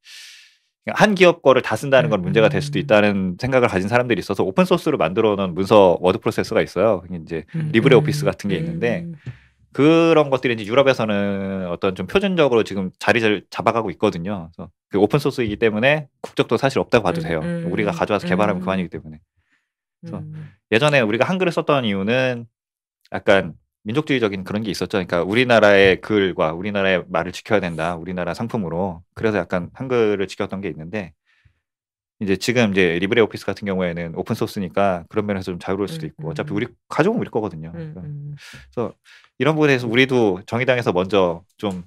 한 기업 거를 다 쓴다는 건 문제가 될 수도 있다는 생각을 가진 사람들이 있어서 오픈 소스로 만들어 놓은 문서 워드 프로세서가 있어요. 그게 이제 리브레 오피스 같은 게 있는데 그런 것들이 이제 유럽에서는 어떤 좀 표준적으로 지금 자리를 잡아가고 있거든요. 그래서 그 오픈 소스이기 때문에 국적도 사실 없다고 봐도 돼요. 우리가 가져와서 개발하면 그만이기 때문에. 그래서 예전에 우리가 한글을 썼던 이유는 약간 민족주의적인 그런 게 있었죠. 그러니까 우리나라의 글과 우리나라의 말을 지켜야 된다. 우리나라 상품으로. 그래서 약간 한글을 지켰던 게 있는데 이제 지금 이제 리브레 오피스 같은 경우에는 오픈 소스니까 그런 면에서 좀 자유로울 수도 있고 어차피 우리 가져오면 우리 거거든요. 그래서 이런 부분에서 우리도 정의당에서 먼저 좀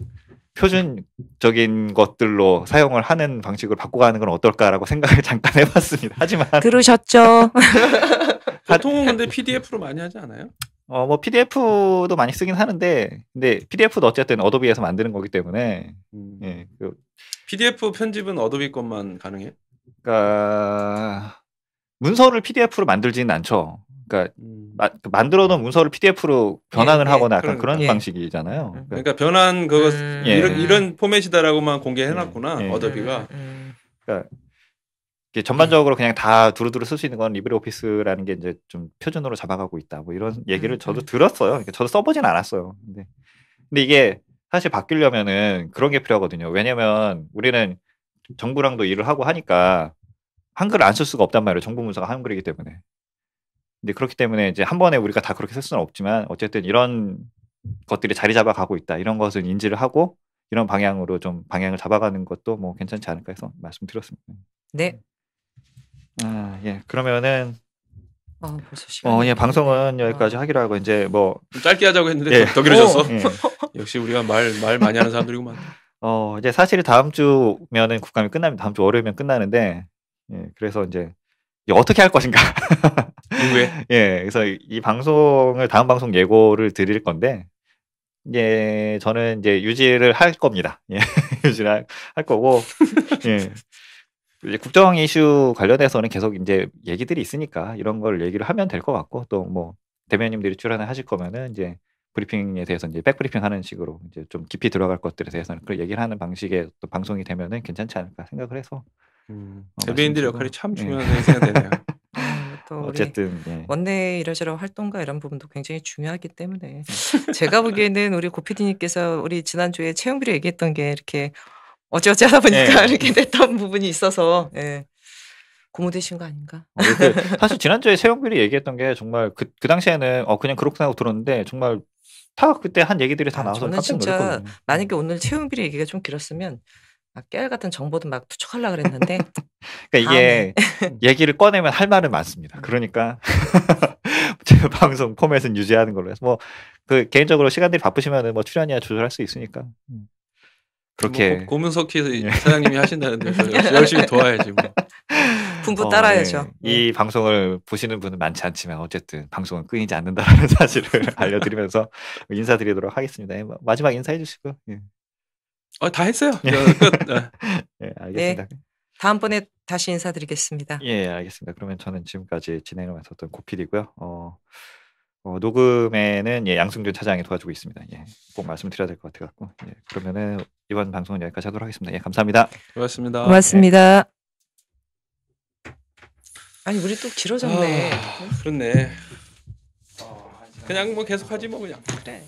표준적인 것들로 사용을 하는 방식으로 바꿔가는 건 어떨까라고 생각을 잠깐 해봤습니다. 하지만 들으셨죠? 보통은 근데 PDF로 많이 하지 않아요? 뭐 PDF도 많이 쓰긴 하는데 근데 PDF도 어쨌든 어도비에서 만드는 거기 때문에 예, PDF 편집은 어도비 것만 가능해요? 그러니까 문서를 PDF로 만들지는 않죠. 그러니까 만들어놓은 문서를 PDF로 변환을 하거나 약간 그런 방식이잖아요. 그러니까 변환 그거 이런 포맷이다라고만 공개해놨구나 어도비가. 그러니까 전반적으로 그냥 다 두루두루 쓸 수 있는 건 리브레오피스라는 게 이제 좀 표준으로 잡아가고 있다. 뭐 이런 얘기를 저도 들었어요. 그러니까 저도 써보진 않았어요. 근데 이게 사실 바뀌려면은 그런 게 필요하거든요. 왜냐면 우리는 정부랑도 일을 하고 하니까 한글을 안 쓸 수가 없단 말이에요. 정부 문서가 한글이기 때문에. 근데 그렇기 때문에 이제 한 번에 우리가 다 그렇게 쓸 수는 없지만 어쨌든 이런 것들이 자리 잡아가고 있다. 이런 것은 인지를 하고 이런 방향으로 좀 방향을 잡아가는 것도 뭐 괜찮지 않을까 해서 말씀드렸습니다. 네. 예. 그러면은 벌써 시간. 예, 방송은 여기까지 하기로 하고 이제 뭐 좀 짧게 하자고 했는데 더 길어졌어. 역시 우리가 말 많이 하는 사람들이구만. 이제 사실 다음 주면은 국감이 끝납니다. 다음 주 월요일면 끝나는데 그래서 이제 어떻게 할 것인가. 이후에 그래서 이 방송을 다음 방송 예고를 드릴 건데 저는 이제 유지를 할 겁니다. 유지를 할 거고 이제 국정 이슈 관련해서는 계속 이제 얘기들이 있으니까 이런 걸 얘기를 하면 될 것 같고 또 뭐 대변인님들이 출연을 하실 거면은 이제 브리핑에 대해서 이제 백브리핑 하는 식으로 이제 좀 깊이 들어갈 것들에 대해서는 그런 얘기를 하는 방식의 또 방송이 되면은 괜찮지 않을까 생각을 해서 대변인들 역할이 참 중요하다고 생각되네요. 또 어쨌든 원내 이러저러 활동가 이런 부분도 굉장히 중요하기 때문에 제가 보기에는 우리 고 PD님께서 우리 지난주에 채용비를 얘기했던 게 이렇게 어찌어찌 하다 보니까 이렇게 됐던 부분이 있어서 고무되신 거 아닌가? 사실 지난주에 채용비를 얘기했던 게 정말 그 당시에는 그냥 그렇구나 하고 들었는데 정말 다 그때 한 얘기들이 다 나와서 저는 진짜 만약에 오늘 채용비리 얘기가 좀 길었으면 깨알 같은 정보도 막 투척하려고 그랬는데 그러니까 이게 얘기를 꺼내면 할 말은 많습니다. 그러니까 제 방송 포맷은 유지하는 걸로 해서 뭐 그 개인적으로 시간들이 바쁘시면은 뭐 출연이야 조절할 수 있으니까 그렇게 뭐 고문석희 사장님이 하신다는데 열심히 도와야지 뭐. 분부 따라야죠. 이 방송을 보시는 분은 많지 않지만 어쨌든 방송은 끊이지 않는다라는 사실을 알려드리면서 인사드리도록 하겠습니다. 마지막 인사해 주시고. 다 했어요. 끝. 알겠습니다. 다음번에 다시 인사드리겠습니다. 알겠습니다. 그러면 저는 지금까지 진행을 맡았던 고필이고요. 녹음에는 양승준 차장이 도와주고 있습니다. 꼭 말씀드려야 될 것 같아갖고. 그러면은 이번 방송은 여기까지 하도록 하겠습니다. 감사합니다. 고맙습니다. 고맙습니다. 아니 우리 또 길어졌네. 그렇네. 그냥 뭐 계속 하지 뭐 그냥. 그래.